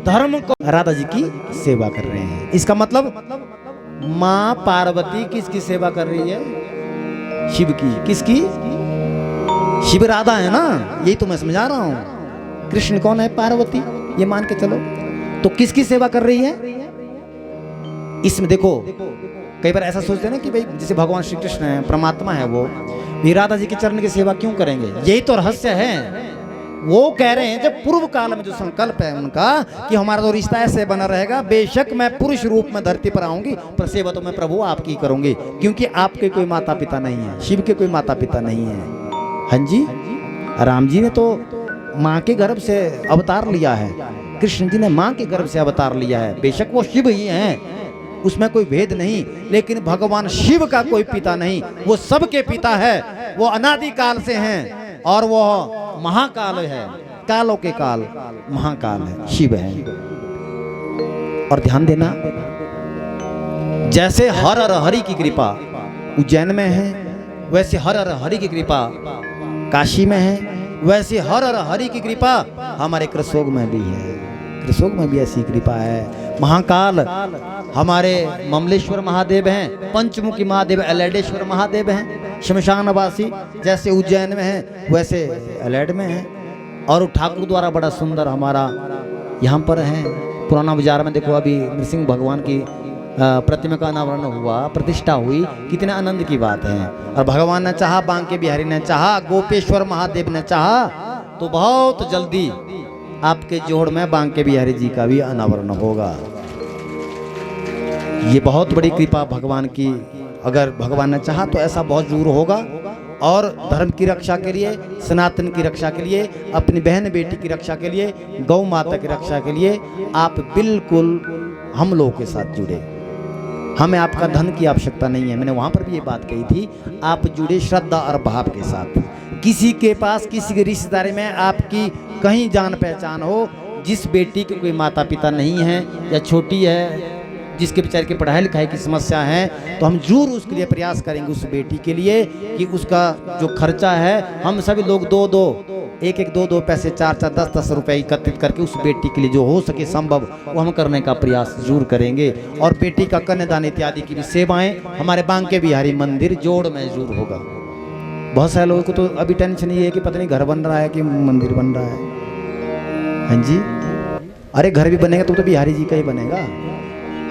धर्म को, राधा जी की सेवा कर रहे हैं। इसका मतलब माँ पार्वती किसकी सेवा कर रही है, शिव की। किसकी, शिव राधा है ना, यही तो मैं समझा रहा हूं। कृष्ण कौन है, पार्वती, ये मान के चलो। तो किसकी सेवा कर रही है इसमें देखो, कई बार ऐसा सोचते हैं ना कि भाई जैसे भगवान श्री कृष्ण है, परमात्मा है, वो राधा जी के चरण की सेवा क्यों करेंगे, यही तो रहस्य है। वो कह रहे हैं जब पूर्व काल में जो संकल्प है उनका कि हमारा तो रिश्ता ऐसे बना रहेगा, बेशक मैं पुरुष रूप में धरती पर आऊंगी पर सेवा तो मैं प्रभु आपकी करूंगी, क्योंकि आपके कोई माता पिता नहीं है, शिव के कोई माता पिता नहीं है। हाँ जी, राम जी ने तो माँ के गर्भ से अवतार लिया है, कृष्ण जी ने माँ के गर्भ से अवतार लिया है। बेशक वो शिव ही हैं, उसमें कोई भेद नहीं, लेकिन भगवान शिव का कोई पिता नहीं, वो सबके पिता है, वो अनादि काल से हैं और वो महाकाल है, कालों के काल महाकाल है, शिव है। और ध्यान देना, जैसे हर हर हरि की कृपा उज्जैन में है, वैसे हर हर हरि की कृपा काशी में है, वैसे हर हर हरि की कृपा हमारे कृसोग में भी है। कृसोग में भी ऐसी कृपा है। महाकाल हमारे ममलेश्वर महादेव हैं, पंचमुखी महादेव एलेडेश्वर महादेव हैं, शमशानवासी जैसे उज्जैन में है वैसे एलेड में है। और ठाकुर द्वारा बड़ा सुंदर हमारा यहाँ पर है। पुराना बाजार में देखो, अभी नृसिंह भगवान की प्रतिमा का अनावरण हुआ, प्रतिष्ठा हुई, कितने आनंद की बात है। और भगवान ने चाहा, बांके बिहारी ने चाहा, गोपेश्वर महादेव ने चाहा तो बहुत जल्दी आपके जोड़ में बांके बिहारी जी का भी अनावरण होगा। ये बहुत बड़ी कृपा भगवान की, अगर भगवान ने चाहा तो ऐसा बहुत जरूर होगा। और धर्म की रक्षा के लिए, सनातन की रक्षा के लिए, अपनी बहन बेटी की रक्षा के लिए, गौ माता की रक्षा के लिए आप बिल्कुल हम लोगों के साथ जुड़े। हमें आपका धन की आवश्यकता नहीं है, मैंने वहाँ पर भी ये बात कही थी। आप जुड़े श्रद्धा और भाव के साथ। किसी के पास, किसी के रिश्तेदारी में आपकी कहीं जान पहचान हो, जिस बेटी के कोई माता पिता नहीं है या छोटी है, जिसके बेचारे की पढ़ाई लिखाई की समस्या है, तो हम जरूर उसके लिए प्रयास करेंगे उस बेटी के लिए कि उसका जो खर्चा है, हम सभी लोग एक एक दो पैसे, 4 10 रुपए एकत्रित करके उस बेटी के लिए जो हो सके संभव वो हम करने का प्रयास जरूर करेंगे। और बेटी का कन्यादान इत्यादि की भी सेवाएं हमारे बांके बिहारी मंदिर जोड़ में जरूर होगा। बहुत सारे लोगों को तो अभी टेंशन ये है कि पता नहीं घर बन रहा है कि मंदिर बन रहा है। हाँ जी, अरे घर भी बनेगा तो बिहारी जी का ही बनेगा।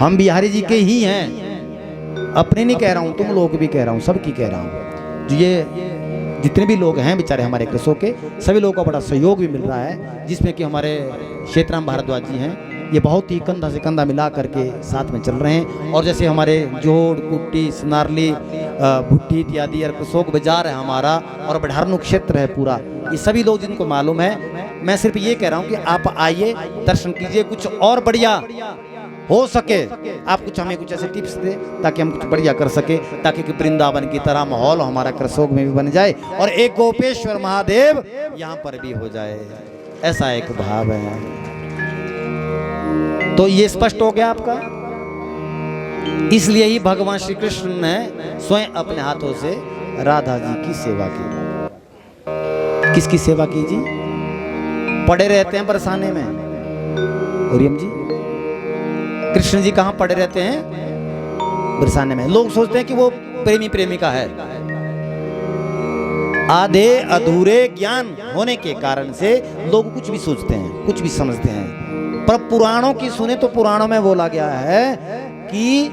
हम बिहारी जी के ही हैं, अपने नहीं कह रहा हूँ, तुम लोग भी कह रहा हूँ, सबकी कह रहा हूँ। जो ये जितने भी लोग हैं बेचारे हमारे कृषकों के, सभी लोगों का बड़ा सहयोग भी मिल रहा है, जिसमें कि हमारे क्षेत्राम भारद्वाज जी हैं, ये बहुत ही कंधा से कंधा मिला करके साथ में चल रहे हैं। और जैसे हमारे जोड़, कुट्टी, सनारली, भुट्टी इत्यादि और कृषक बाजार है हमारा, और बढ़ारनु क्षेत्र है पूरा, ये सभी लोग जिनको मालूम है। मैं सिर्फ ये कह रहा हूँ कि आप आइए, दर्शन कीजिए, कुछ और बढ़िया हो सके आप कुछ हमें कुछ ऐसे टिप्स दे ताकि हम कुछ बढ़िया कर सके, ताकि वृंदावन की तरह माहौल हमारा कृषक में भी बन जाए और एक गोपेश्वर महादेव यहाँ पर भी हो जाए, ऐसा एक भाव है। तो ये स्पष्ट हो गया आपका। इसलिए ही भगवान श्री कृष्ण ने स्वयं अपने हाथों से राधा जी की सेवा की। किसकी सेवा की जी? पड़े रहते हैं बरसाने में। ओरियम जी, कृष्ण जी कहाँ पड़े रहते हैं? बरसाने में। लोग सोचते हैं कि वो प्रेमी प्रेमिका है। आधे अधूरे ज्ञान होने के कारण से लोग कुछ भी सोचते हैं, कुछ भी समझते हैं। पर पुराणों की सुने तो पुराणों में बोला गया है कि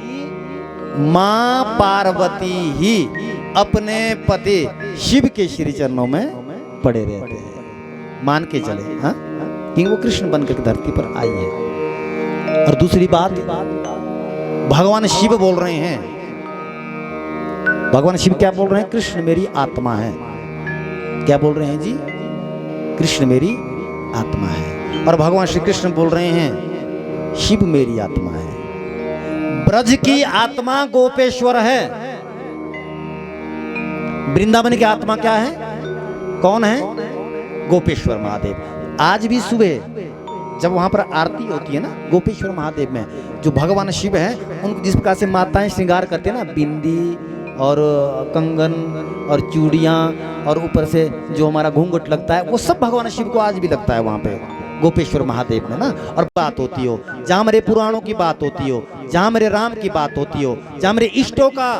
मां पार्वती ही अपने पति शिव के श्री चरणों में पड़े रहते हैं, मान के चले, हाँ, कि वो कृष्ण बनकर धरती पर आई है। और दूसरी बात, भगवान शिव बोल रहे हैं, भगवान शिव क्या बोल रहे हैं? कृष्ण मेरी आत्मा है। क्या बोल रहे हैं जी? कृष्ण मेरी आत्मा है। और भगवान श्री कृष्ण बोल रहे हैं शिव मेरी आत्मा है। ब्रज की आत्मा गोपेश्वर है, वृंदावन की आत्मा क्या है? कौन है? गोपेश्वर महादेव। आज भी सुबह जब वहां पर आरती होती है ना गोपेश्वर महादेव में, जो भगवान शिव है उनको जिस प्रकार से माताएं श्रृंगार करते हैं ना, बिंदी और कंगन और चूड़ियाँ और ऊपर से जो हमारा घूंघट लगता है, वो सब भगवान शिव को आज भी लगता है वहाँ पे गोपेश्वर महादेव में ना। और बात होती हो, जहाँ मेरे पुराणों की बात होती हो, जहाँ मेरे राम की बात होती हो, जहाँ मेरे इष्टों का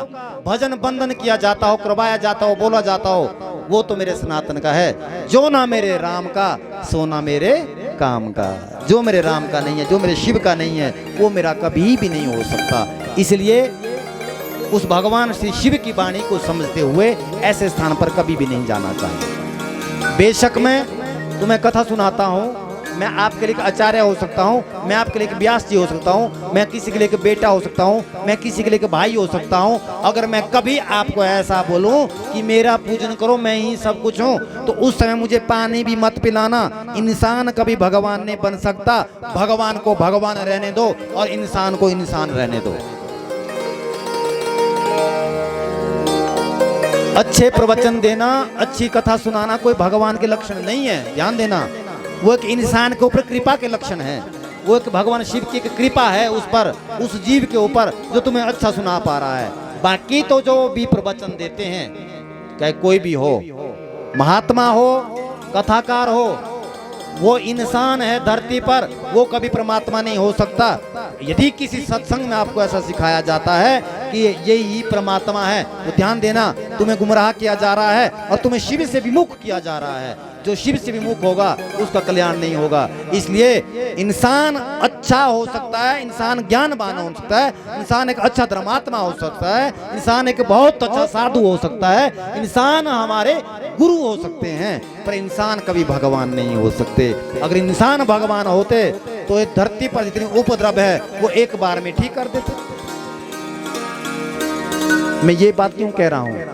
भजन बंदन किया जाता हो, करवाया जाता हो, बोला जाता हो, वो तो मेरे सनातन का है। जो ना मेरे राम का सो ना मेरे काम का। जो मेरे राम का नहीं है, जो मेरे शिव का नहीं है, वो मेरा कभी भी नहीं हो सकता। इसलिए उस भगवान श्री शिव की वाणी को समझते हुए ऐसे स्थान पर कभी भी नहीं जाना चाहिए। बेशक मैं तुम्हें कथा सुनाता हूँ, मैं आपके लिए आचार्य हो सकता हूँ, मैं आपके लिए व्यास जी हो सकता हूँ, मैं किसी के लिए बेटा हो सकता हूँ, मैं किसी के लिए भाई हो सकता हूँ। अगर मैं कभी आपको ऐसा बोलूँ कि मेरा पूजन करो, मैं ही सब कुछ हूँ, तो उस समय मुझे पानी भी मत पिलाना। इंसान कभी भगवान नहीं बन सकता। भगवान को भगवान रहने दो और इंसान को इंसान रहने दो। अच्छे प्रवचन देना, अच्छी कथा सुनाना कोई भगवान के लक्षण नहीं है, ध्यान देना। वो एक इंसान के ऊपर कृपा के लक्षण है, वो एक भगवान शिव की कृपा है उस पर, उस जीव के ऊपर जो तुम्हें अच्छा सुना पा रहा है। बाकी तो जो भी प्रवचन देते हैं, चाहे कोई भी हो, महात्मा हो, कथाकार हो, वो इंसान है धरती पर, वो कभी परमात्मा नहीं हो सकता। यदि किसी सत्संग में आपको ऐसा सिखाया जाता है कि ये ही परमात्मा है, तो ध्यान देना, तुम्हें गुमराह किया जा रहा है और तुम्हें शिव से विमुख किया जा रहा है। जो शिव से विमुख होगा उसका कल्याण नहीं होगा। इसलिए इंसान अच्छा हो सकता है, इंसान ज्ञानवान हो सकता है, इंसान एक अच्छा धर्मात्मा हो सकता है, इंसान एक बहुत अच्छा साधु हो सकता है, इंसान हमारे गुरु हो सकते हैं, पर इंसान कभी भगवान नहीं हो सकते। अगर इंसान भगवान होते तो इस धरती पर जितनी उपद्रव है वो एक बार में ठीक कर देते। मैं ये बात क्यों कह रहा हूँ?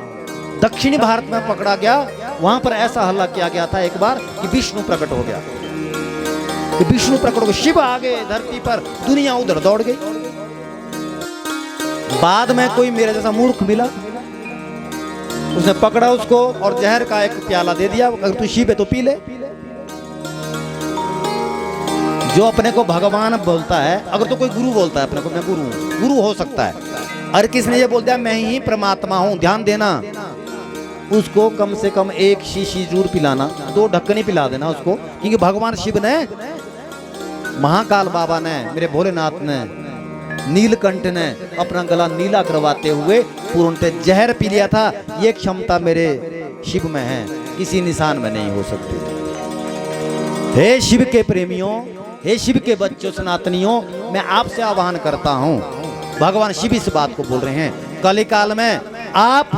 दक्षिणी भारत में पकड़ा गया, वहां पर ऐसा हल्ला किया गया था एक बार कि विष्णु प्रकट हो गया, कि विष्णु प्रकट हो, शिव आ गए धरती पर, दुनिया उधर दौड़ गई। बाद में कोई मेरे जैसा मूर्ख मिला, उसने पकड़ा उसको और जहर का एक प्याला दे दिया, अगर तू शिव है तो पी ले। जो अपने को भगवान बोलता है, अगर तो कोई गुरु बोलता है अपने को मैं गुरु हूं, गुरु हो सकता है, और किसने ये बोल दिया मैं ही परमात्मा हूं, ध्यान देना, उसको कम से कम एक शीशी जरूर पिलाना, 2 ढक्कनी पिला देना उसको, क्योंकि भगवान शिव ने, महाकाल बाबा ने, मेरे भोलेनाथ ने, नीलकंठ ने अपना गला नीला करवाते हुए पूर्णतः जहर पी लिया था। ये क्षमता मेरे शिव में है, किसी निशान में नहीं हो सकती। हे शिव के प्रेमियों, हे शिव के बच्चों सनातनियों, मैं आपसे आह्वान करता हूं, भगवान शिव इस बात को बोल रहे हैं, कलिकाल में आप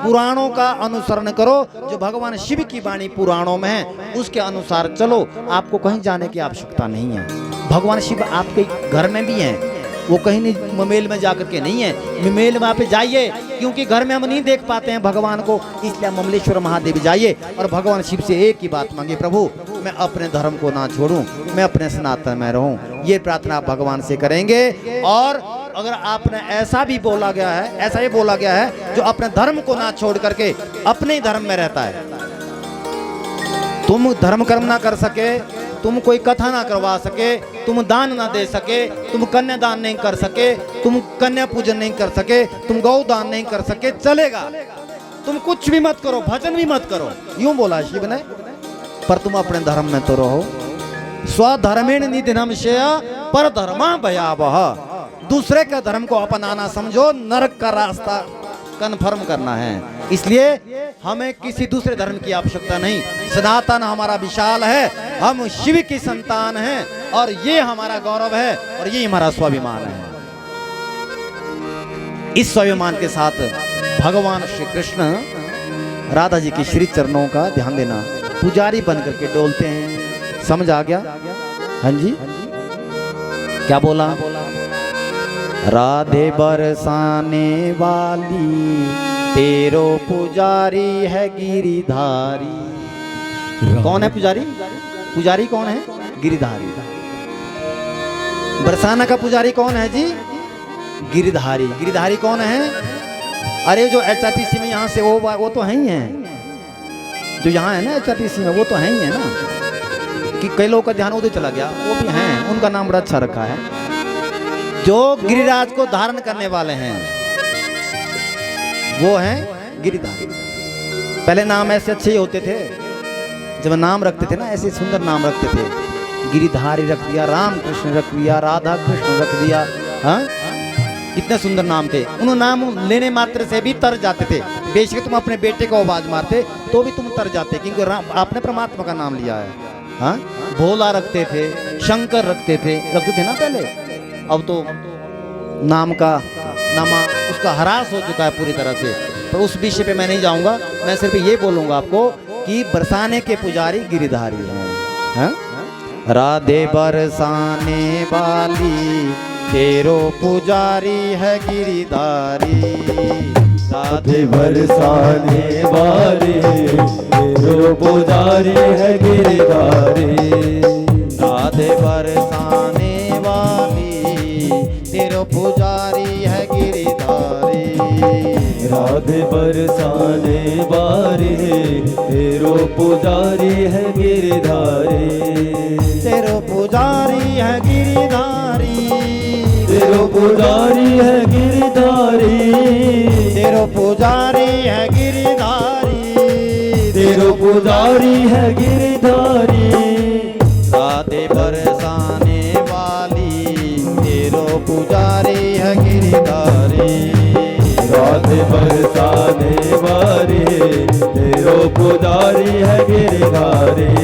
पुराणों का अनुसरण करो, जो भगवान शिव की वाणी पुराणों में है उसके अनुसार चलो, आपको कहीं जाने की आवश्यकता नहीं है। भगवान शिव आपके घर में भी हैं, वो कहीं नहीं ममेल में जाकर के नहीं है, ममेल में आप जाइए, क्योंकि घर में हम नहीं देख पाते हैं भगवान को, इसलिए ममलेश्वर महादेव जाइए और भगवान शिव से एक ही बात मांगे, प्रभु मैं अपने धर्म को ना छोड़ूं, मैं अपने सनातन में रहूं। ये प्रार्थना आप भगवान से करेंगे। और अगर आपने ऐसा भी बोला गया है, ऐसा ही बोला गया है, जो अपने धर्म को ना छोड़ करके अपने ही धर्म में रहता है, तुम धर्म कर्म ना कर सके, तुम कोई कथा ना करवा सके, तुम दान ना दे सके, तुम कन्या दान नहीं कर सके, तुम कन्या पूजन नहीं कर सके, तुम गौ दान नहीं कर सके, चलेगा, तुम कुछ भी मत करो, भजन भी मत करो, यूं बोला शिव ने, पर तुम अपने धर्म में तो रहो। स्वधर्मेण निधनम शेय पर धर्मा भयावह, दूसरे का धर्म को अपनाना समझो नरक का रास्ता कन्फर्म करना है। इसलिए हमें किसी दूसरे धर्म की आवश्यकता नहीं, सनातन हमारा विशाल है, हम शिव की संतान हैं और ये हमारा गौरव है और ये हमारा स्वाभिमान है। इस स्वाभिमान के साथ भगवान श्री कृष्ण राधा जी के श्री चरणों का ध्यान देना। पुजारी बन करके डोलते हैं। समझ आ गया? हाँ जी, क्या बोला? राधे बरसाने वाली तेरो पुजारी है गिरिधारी। कौन है पुजारी? पुजारी कौन है? गिरिधारी। बरसाना का पुजारी कौन है जी? गिरिधारी। गिरिधारी कौन है? अरे जो HRTC में यहाँ से वो तो है ही है, जो यहाँ है ना HRTC में, वो तो है ही है ना, कि कई लोगों का ध्यान उधर चला गया, वो भी हैं, उनका नाम बड़ा अच्छा रखा है। जो गिरिराज को धारण करने वाले हैं वो हैं गिरिधारी। पहले नाम ऐसे अच्छे ही होते थे, जब नाम रखते थे ना ऐसे सुंदर नाम रखते थे। गिरिधारी रख दिया, राम कृष्ण रख दिया, राधा कृष्ण रख दिया। हाँ, कितने सुंदर नाम थे। उन नाम लेने मात्र से भी तर जाते थे। बेशक तुम अपने बेटे को आवाज मारते तो भी तुम तर जाते, क्योंकि आपने परमात्मा का नाम लिया है। हाँ, भोला रखते थे, शंकर रखते थे ना पहले। अब तो नाम का नामा उसका ह्रास हो चुका है पूरी तरह से, तो उस विषय पे मैं नहीं जाऊंगा। मैं सिर्फ ये बोलूंगा आपको कि बरसाने के पुजारी गिरिधारी हैं। राधे बरसाने वाली तेरो पुजारी है गिरिधारी। राधे बरसाने वाली तेरो पुजारी है गिरिधारी। राधे बरसाने वाली तेरो पुजारी है गिरिधारी। राधे बरसाने वाली तेरो पुजारी है गिरिधारी। तेरो पुजारी है गिरिधारी। तेरो पुजारी है गिरिधारी। तेरो पुजारी है गिरिधारी। तेरो पुजारी है गिरिधारी। राधे बरसाने वाली तेरो पुजारी है गिरिधारी। राधे बरसाने वाली तेरो पुजारी है गिरिधारी।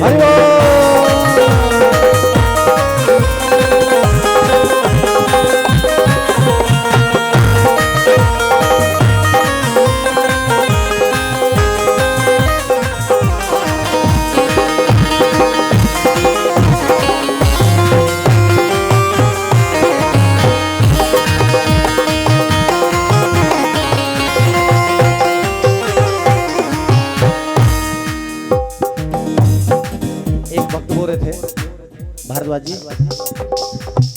भारद्वाज जी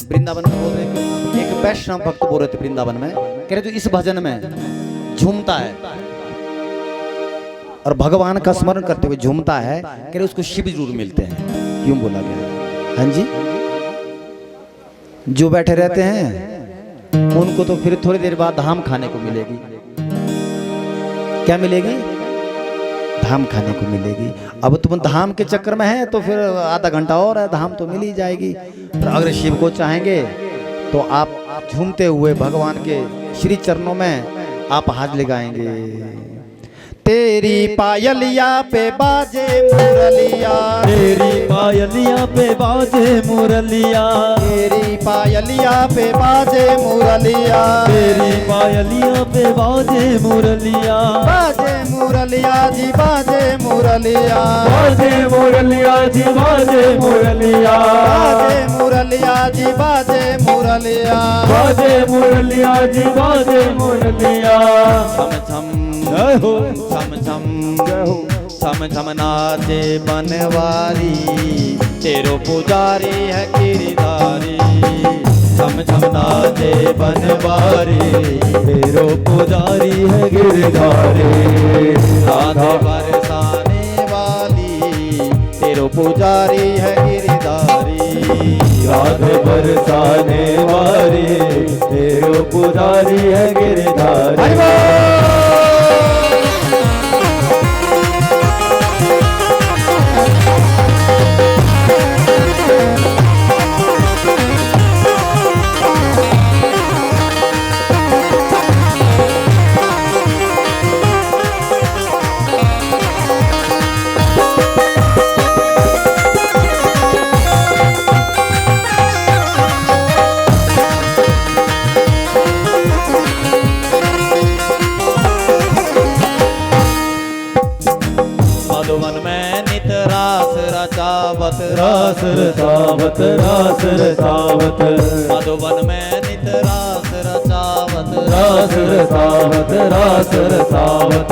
वृंदावन में बोल रहे थे, एक वैष्णव भक्त बोल रहे थे वृंदावन में, कह रहे जो इस भजन में झूमता है और भगवान का स्मरण करते हुए झूमता है, कह रहे उसको शिव जरूर मिलते हैं। क्यों बोला गया? हाँ जी, जो बैठे रहते हैं उनको तो फिर थोड़ी देर बाद धाम खाने को मिलेगी। क्या मिलेगी? धाम खाने को मिलेगी। अब तुम धाम के चक्कर में है तो फिर आधा घंटा और है, धाम तो मिल ही जाएगी। पर अगर शिव को चाहेंगे तो आप झूमते हुए भगवान के श्री चरणों में आप हाथ लगाएंगे। तेरी पायलिया पे बाजे मुरलिया। तेरी पायलिया पे बाजे मुरलिया। तेरी पायलिया पे बाजे मुरलिया। तेरी पायलिया पे बाजे मुरलिया। बाजे मुरलिया जी बाजे मुरलिया। बाजे मुरलिया जी बाजे मुरलिया। बाजे मुरलिया जी बाजे मुरलिया। बाजे मुरलिया जी बाजे मुरलिया। छम छम जय हो, छम छम जय हो। छम छम नाचे बनवारी तेरो पुजारी है गिरिधारी। छम छम नाचे बनवारी तेरो पुजारी है गिरधारी। राधे बरसाने वाली तेरो पुजारी है गिरिधारी। राधे बरसाने वाली तेरो पुजारी है गिरधारी। रसावत रास रसावत रास रसावत मधुबन में नित रास रचावत रास रसावत रास रसावत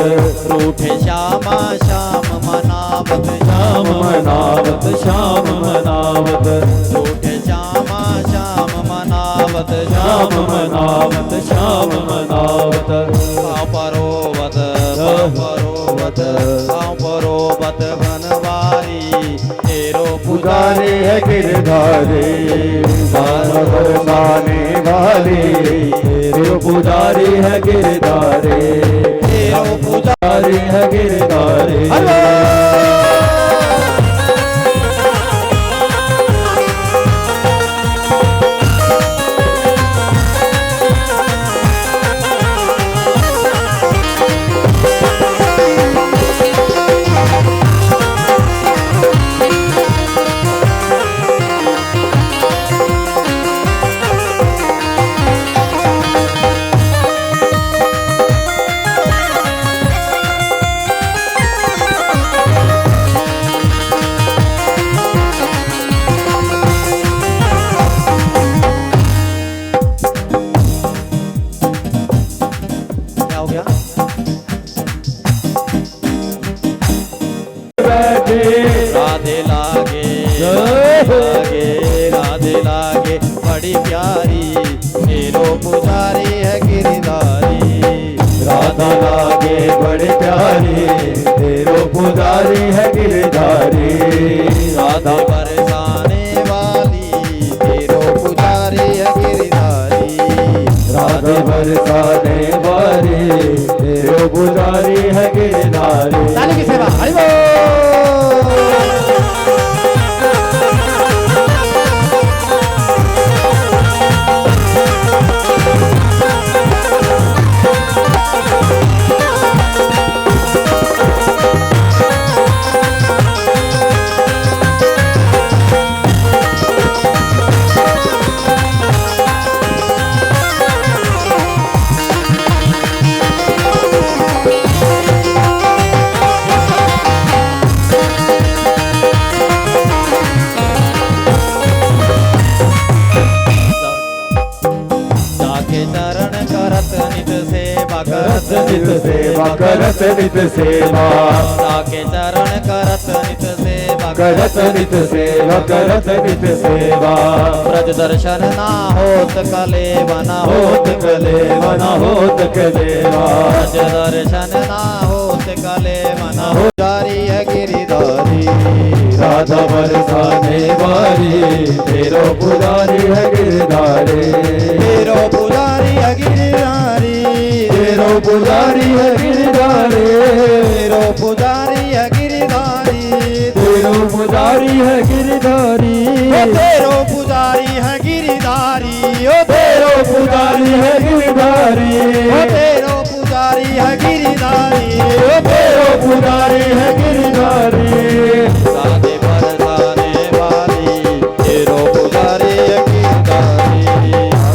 रूठे श्यामा श्याम मनावत श्याम मनावत श्याम मनावत रूठे श्यामा श्याम मनावत श्याम मनावत श्याम मनावत परोवत परोवत परोवत बनवारी तेरो पुजारी है गिरधारी दान बरसाने वाली तेरो पुजारी है गिरधारी तेरो पुजारी है गिरधारी क्या हो गया राधे लागे लागे राधे लागे बड़ी प्यारी तेरो पुजारी है गिरधारी राधा लागे बड़े प्यारी तेरो पुजारी है गिरधारी राधा बरसाने वाली तेरो पुजारी है गिरधारी राधा बरसाने वाली तेरो पुजारी है गिरधारी ताली की सेवा हरि बोल। जाके चरण करत नित सेवा करत करत नित सेवा करत नित सेवा जाके चरण करत नित सेवा करत नित सेवा करत नित सेवा ब्रज दर्शन ना होत कलेवा ना होत कलेवा न होत कलेवा ब्रज दर्शन ना होत कलेवा ना हो जारी है गिरधारी राधा बरसाने वाली तेरो पुजारी है गिरधारी तेरो पुजारी है गिरधारी तेरो पुजारी है गिरधारी तेरो पुजारी है गिरधारी तेरो पुजारी है गिरधारी ओ तेरो पुजारी है गिरधारी ओ तेरो पुजारी है गिरधारी ओ तेरो पुजारी है गिरधारी ओ तेरो पुजारी है गिरधारी राधे बरसाने वाली तेरो पुजारी है गिरधारी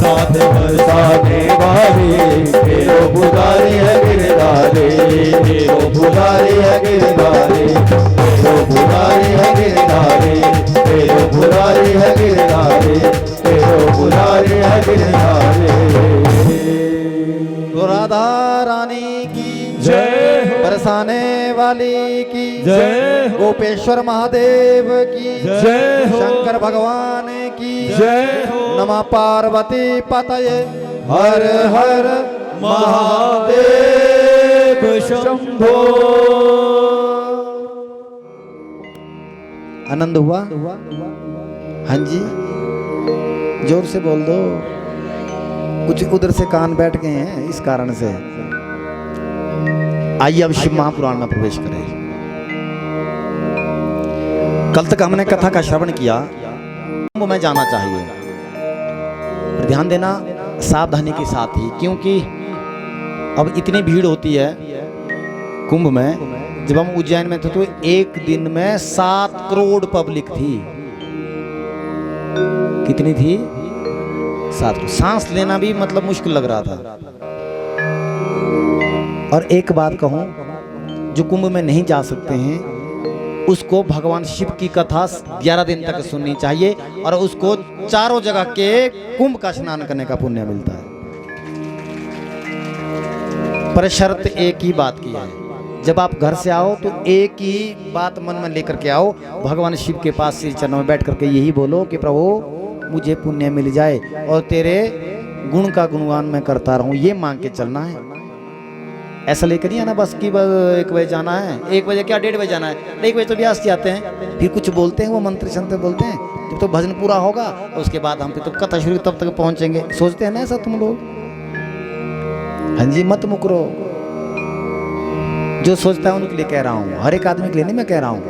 राधे बरसाने वाली तेरो पुजारी है गिरधारी तेरो पुजारी है गिरधारी तेरो पुजारी है गिरधारी तेरो पुजारी है गिरधारी तेरो पुजारी है गिरधारी तो राधा रानी की जय हो। बरसाने वाली की जय हो। गोपेश्वर महादेव की जय हो। शंकर भगवान की जय हो। नमः पार्वती पतये हर हर महादेव शंभो। आनंद हुआ? हाँ जी, जोर से बोल दो। कुछ उधर से कान बैठ गए हैं, इस कारण से। आइए अब शिव महापुराण में प्रवेश करें। कल तक हमने कथा का श्रवण किया, वो मैं जाना चाहिए। पर ध्यान देना सावधानी के साथ ही, क्योंकि अब इतनी भीड़ होती है कुंभ में। जब हम उज्जैन में थे तो एक दिन में 7 करोड़ पब्लिक थी। कितनी थी? 7 करोड़। सांस लेना भी मतलब मुश्किल लग रहा था। और एक बात कहूं, जो कुंभ में नहीं जा सकते हैं उसको भगवान शिव की कथा 11 दिन तक सुननी चाहिए और उसको चारों जगह के कुंभ का स्नान करने का पुण्य मिलता है। पर शर्त एक ही बात की है, जब आप घर से आओ तो एक ही बात मन में लेकर के आओ, भगवान शिव के पास श्री चरणों में बैठ करके यही बोलो कि प्रभु मुझे पुण्य मिल जाए और तेरे गुण का गुणगान मैं करता रहूं, ये मांग के चलना है। ऐसा लेकर नहीं आना बस कि 1 बजे जाना है, 1 बजे क्या 1:30 बजे जाना है, 1 बजे तो व्यास जी आते हैं, फिर कुछ बोलते हैं, वो मंत्र शंत्र बोलते हैं, जब तो भजन पूरा होगा और उसके बाद हम फिर तो कथा शुरू तब तक पहुंचेंगे। सोचते हैं ना ऐसा तुम लोग? हाँ जी, मत मुकरो। जो सोचता है उनके लिए कह रहा हूँ, हर एक आदमी के लिए नहीं मैं कह रहा हूँ।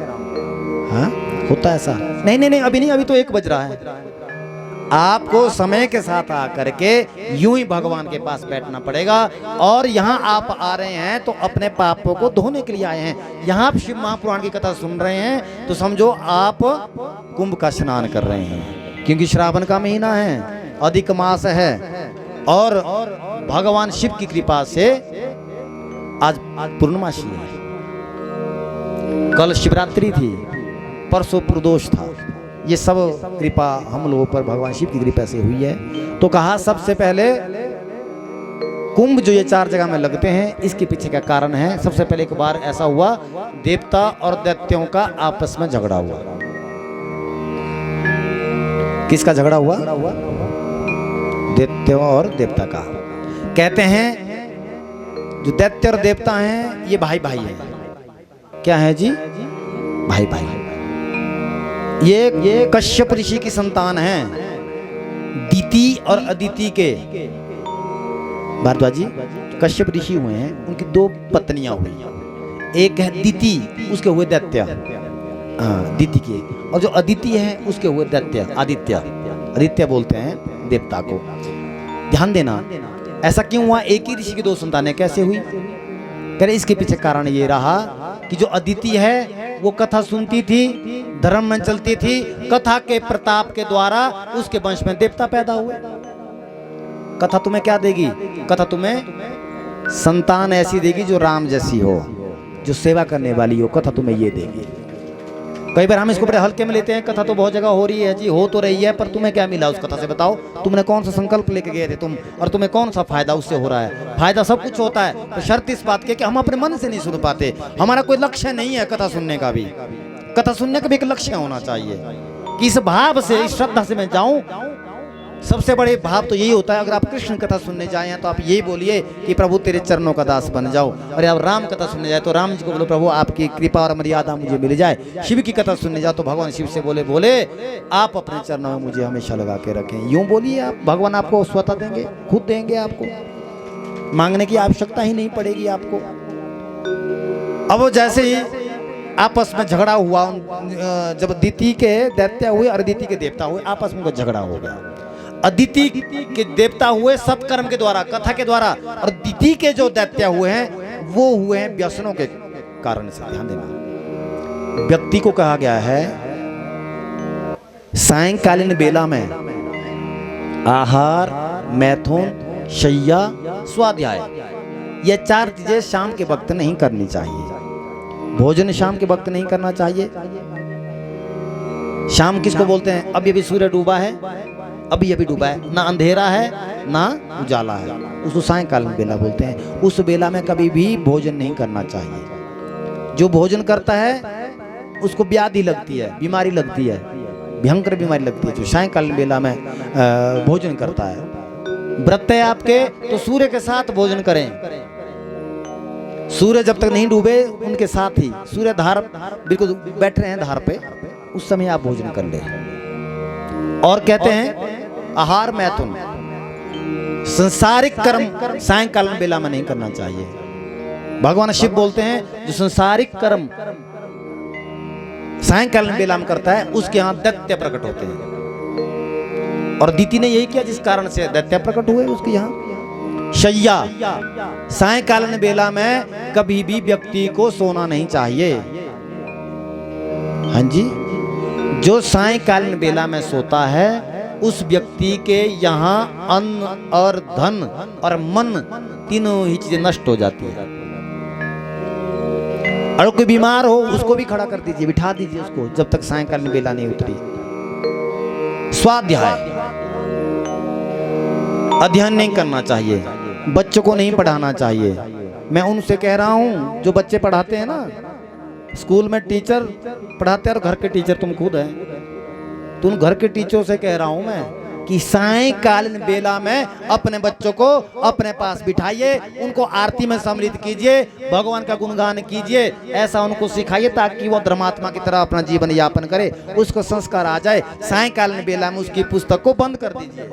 हाँ, होता है ऐसा? नहीं, अभी नहीं, अभी तो 1 बज रहा है। आपको समय के साथ आकर के यूं ही भगवान के पास बैठना पड़ेगा। और यहाँ आप आ रहे हैं तो अपने पापों को धोने के लिए आए हैं। यहाँ आप शिव महापुराण की कथा सुन रहे हैं तो समझो आप कुंभ का स्नान कर रहे हैं, क्योंकि श्रावण का महीना है, अधिक मास है और भगवान शिव की कृपा से आज पूर्णमासी है, कल शिवरात्रि थी, परसों प्रदोष था। ये सब कृपा हम लोगों पर भगवान शिव की कृपा से हुई है। तो कहा सबसे पहले कुंभ जो ये 4 जगह में लगते हैं, इसके पीछे का कारण है। सबसे पहले एक बार ऐसा हुआ, देवता और दैत्यों का आपस में झगड़ा हुआ। किसका झगड़ा हुआ? दैत्यों और देवता का। कहते हैं जो दैत्य और देवता हैं ये भाई भाई है। क्या है जी? भाई भाई। ये कश्यप ऋषि की संतान है, दीति और अदिति के। भारद्वाज जी कश्यप ऋषि हुए हैं, उनकी 2 पत्नियां हुई। एक है दीति, उसके हुए दैत्य, दीति के, और जो अदिति है उसके हुए दैत्य, आदित्य। आदित्य बोलते हैं देवता को। ध्यान देना, ऐसा क्यों हुआ? एक ही ऋषि की 2 संतानें कैसे हुई? कह रहे इसके पीछे कारण ये रहा कि जो अदिति है वो कथा सुनती थी, धर्म में चलती थी, कथा के प्रताप के द्वारा उसके वंश में देवता पैदा हुए। कथा तुम्हें क्या देगी? कथा तुम्हें संतान ऐसी देगी जो राम जैसी हो, जो सेवा करने वाली हो, कथा तुम्हें ये देगी। कई बार हम इसको बड़े हल्के में लेते हैं, कथा तो बहुत जगह हो रही है जी, हो तो रही है, पर तुम्हें क्या मिला उस कथा से? बताओ, तुमने कौन सा संकल्प लेके गए थे तुम, और तुम्हें कौन सा फायदा उससे हो रहा है? फायदा सब कुछ होता है, तो शर्त इस बात की कि हम अपने मन से नहीं सुन पाते। हमारा कोई लक्ष्य नहीं है कथा सुनने का भी। कथा सुनने का भी एक लक्ष्य होना चाहिए कि इस भाव से, इस श्रद्धा से मैं जाऊं। सबसे बड़े भाव तो यही होता है, अगर आप कृष्ण कथा सुनने जाए तो आप यही बोलिए कि प्रभु तेरे चरणों का दास बन जाओ। और आप राम कथा सुनने जाए तो राम जी को बोलो प्रभु आपकी कृपा और मर्यादा मुझे मिल जाए। शिव की कथा सुनने जाओ तो भगवान शिव से बोले आप अपने चरणों में मुझे हमेशा लगा के रखें। यूं बोलिए आप, भगवान आपको स्वतः देंगे, खुद देंगे आपको, मांगने की आवश्यकता ही नहीं पड़ेगी आपको। अब वो जैसे ही आपस में झगड़ा हुआ, जब दीति के दैत्य हुए और अदिति के देवता हुए, आपस में झगड़ा हो गया। अदिति के देवता हुए सत्कर्म के द्वारा, कथा के द्वारा, और दीति के जो दैत्य हुए हैं वो हुए हैं व्यसनों के कारण से। ध्यान देना, व्यक्ति को कहा गया है सायंकालीन बेला में आहार, मैथुन, शय्या, स्वाध्याय, ये 4 चीजें शाम के वक्त नहीं करनी चाहिए। भोजन शाम के वक्त नहीं करना चाहिए। शाम किसको बोलते हैं? अभी अभी सूर्य डूबा है, अभी अभी डूबा है, ना अंधेरा है ना उजाला है, उसको सायंकालीन बेला बोलते हैं। उस बेला में कभी भी भोजन नहीं करना चाहिए। जो भोजन करता है उसको व्याधि लगती है, बीमारी लगती है, भयंकर बीमारी लगती है जो सायंकालीन बेला में भोजन करता है। व्रत है आपके तो सूर्य के साथ भोजन करें। सूर्य जब तक नहीं डूबे उनके साथ ही, सूर्य धार बिल्कुल बैठ रहे हैं धार पे, उस समय आप भोजन कर ले। और कहते हैं आहार, मैथुन, संसारिक कर्म सायंकालीन बेला में नहीं करना चाहिए। भगवान शिव बोलते हैं जो संसारिक कर्म सायंकालीन बेला में करता है उसके यहाँ दैत्य प्रकट होते हैं। और दीति ने यही किया जिस कारण से दैत्य प्रकट हुए उसके यहाँ। शय्या, सायंकालीन बेला में कभी भी व्यक्ति को सोना नहीं चाहिए। हाँ जी, जो सायंकालीन बेला में सोता है उस व्यक्ति के यहाँ अन्न और धन और मन तीनों ही चीजें नष्ट हो जाती है। और कोई बीमार हो उसको भी खड़ा कर दीजिए, बिठा दीजिए उसको, जब तक सायंकालीन बेला नहीं उतरी। स्वाध्याय अध्ययन नहीं करना चाहिए, बच्चों को नहीं पढ़ाना चाहिए। मैं उनसे कह रहा हूं जो बच्चे पढ़ाते हैं ना, स्कूल में टीचर पढ़ाते हैं और घर के टीचर तुम खुद हैं। तुम घर के टीचरों से कह रहा हूं मैं कि सायंकालीन बेला में अपने बच्चों को अपने पास बिठाइए, उनको आरती में सम्मिलित कीजिए, भगवान का गुणगान कीजिए, ऐसा उनको सिखाइए ताकि वो धर्मात्मा की तरह अपना जीवन यापन करे, उसको संस्कार आ जाए। सायंकालीन बेला में उसकी पुस्तक को बंद कर दीजिए।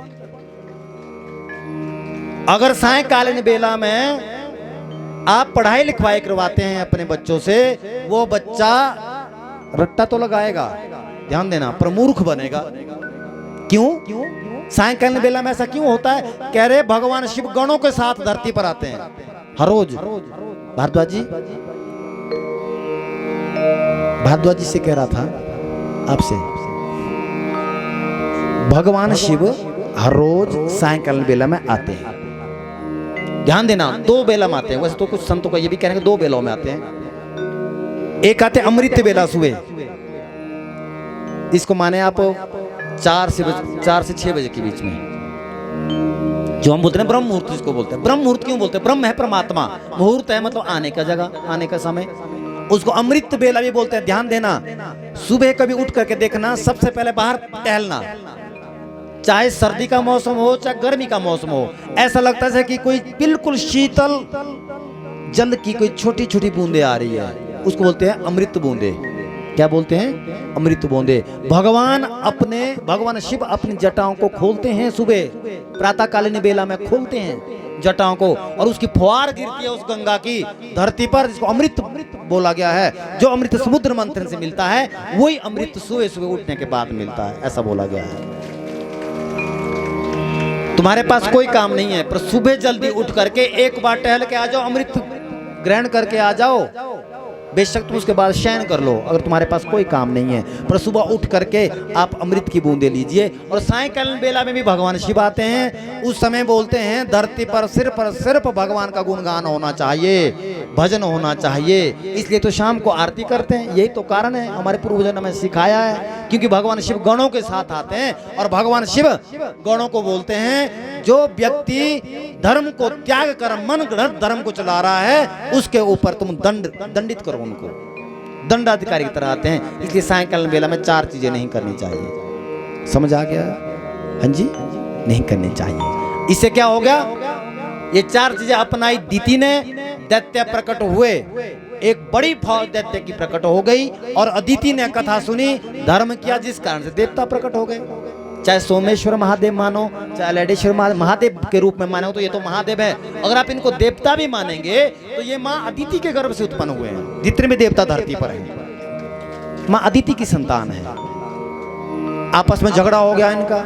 अगर सायंकालीन बेला में आप पढ़ाई लिखवाई करवाते हैं अपने बच्चों से, वो बच्चा रट्टा तो लगाएगा, ध्यान देना, पर मूर्ख बनेगा। क्यों? सायंकालीन बेला में ऐसा क्यों होता है? कह रहे भगवान शिव गणों के साथ धरती पर आते हैं हर रोज। भारद्वाज जी से कह रहा था आपसे, भगवान शिव हर रोज सायंकालीन बेला में आते हैं। ध्यान देना, 2 बेला में आते हैं। वैसे तो कुछ संतों का ये भी कह रहे हैं 2 बेलों में आते हैं। एक आते अमृत बेला सुबह, इसको माने आप 4 से 6 बजे के बीच में, जो हम बोलते हैं ब्रह्म मुहूर्त, जिसको बोलते हैं। ब्रह्म मुहूर्त क्यों बोलते हैं? ब्रह्म है परमात्मा, मुहूर्त है मतलब आने का जगह, आने का समय, उसको अमृत बेला भी बोलते हैं। ध्यान देना, सुबह कभी उठ करके देखना, सबसे पहले बाहर टहलना, चाहे सर्दी का मौसम हो चाहे गर्मी का मौसम हो, ऐसा लगता है कि कोई बिल्कुल शीतल जल की कोई छोटी छोटी बूंदे आ रही है, उसको बोलते हैं अमृत बूंदे। क्या बोलते हैं? अमृत बूंदे। भगवान शिव अपनी जटाओं को खोलते हैं सुबह, प्रातःकालीन बेला में खोलते हैं जटाओं को, और उसकी फुहार गिरती है उस गंगा की धरती पर, जिसको अमृत बोला गया है। जो अमृत समुद्र मंथन से मिलता है, वही अमृत सुबह सुबह उठने के बाद मिलता है, ऐसा बोला गया है। तुम्हारे पास कोई काम नहीं है, पर सुबह जल्दी उठ करके एक बार टहल के आ जाओ, अमृत ग्रहण करके आ जाओ। बेशक तुम उसके बाद शयन कर लो, अगर तुम्हारे पास कोई काम नहीं है, पर सुबह उठ करके आप अमृत की बूंदे लीजिए। और सायंकालीन बेला में भी भगवान शिव आते हैं, उस समय बोलते हैं धरती पर सिर्फ भगवान का गुणगान होना चाहिए, भजन होना चाहिए। इसलिए तो शाम को आरती करते हैं, यही तो कारण है, हमारे पूर्वजों ने हमें सिखाया है, क्योंकि भगवान शिव गणों के साथ आते हैं। और भगवान शिव गणों को बोलते हैं, जो व्यक्ति धर्म को त्याग कर मन गढ़ धर्म को चला रहा है, उसके ऊपर तुम दंडित करो, उनको दंडाधिकारी की तरह आते हैं। इसलिए सायंकालीन बेला में 4 चीजें नहीं करनी चाहिए। समझ आ गया? हाँ जी, नहीं करनी चाहिए। इससे क्या हो गया? ये 4 चीजें अपनाई दीति ने, दैत्य प्रकट हुए, एक बड़ी फौज दैत्य की प्रकट हो गई, और अदिति ने कथा सुनी, धर्म किया, जिस कारण से देवता प्रकट हो गए। चाहे सोमेश्वर महादेव मानो, चाहे लडेश्वर महादेव के रूप में मानो, तो ये तो महादेव है। अगर आप इनको देवता भी मानेंगे तो ये माँ अदिति के गर्भ से उत्पन्न हुए हैं। जितने भी देवता धरती पर हैं, माँ अदिति की संतान है। आपस में झगड़ा हो गया इनका,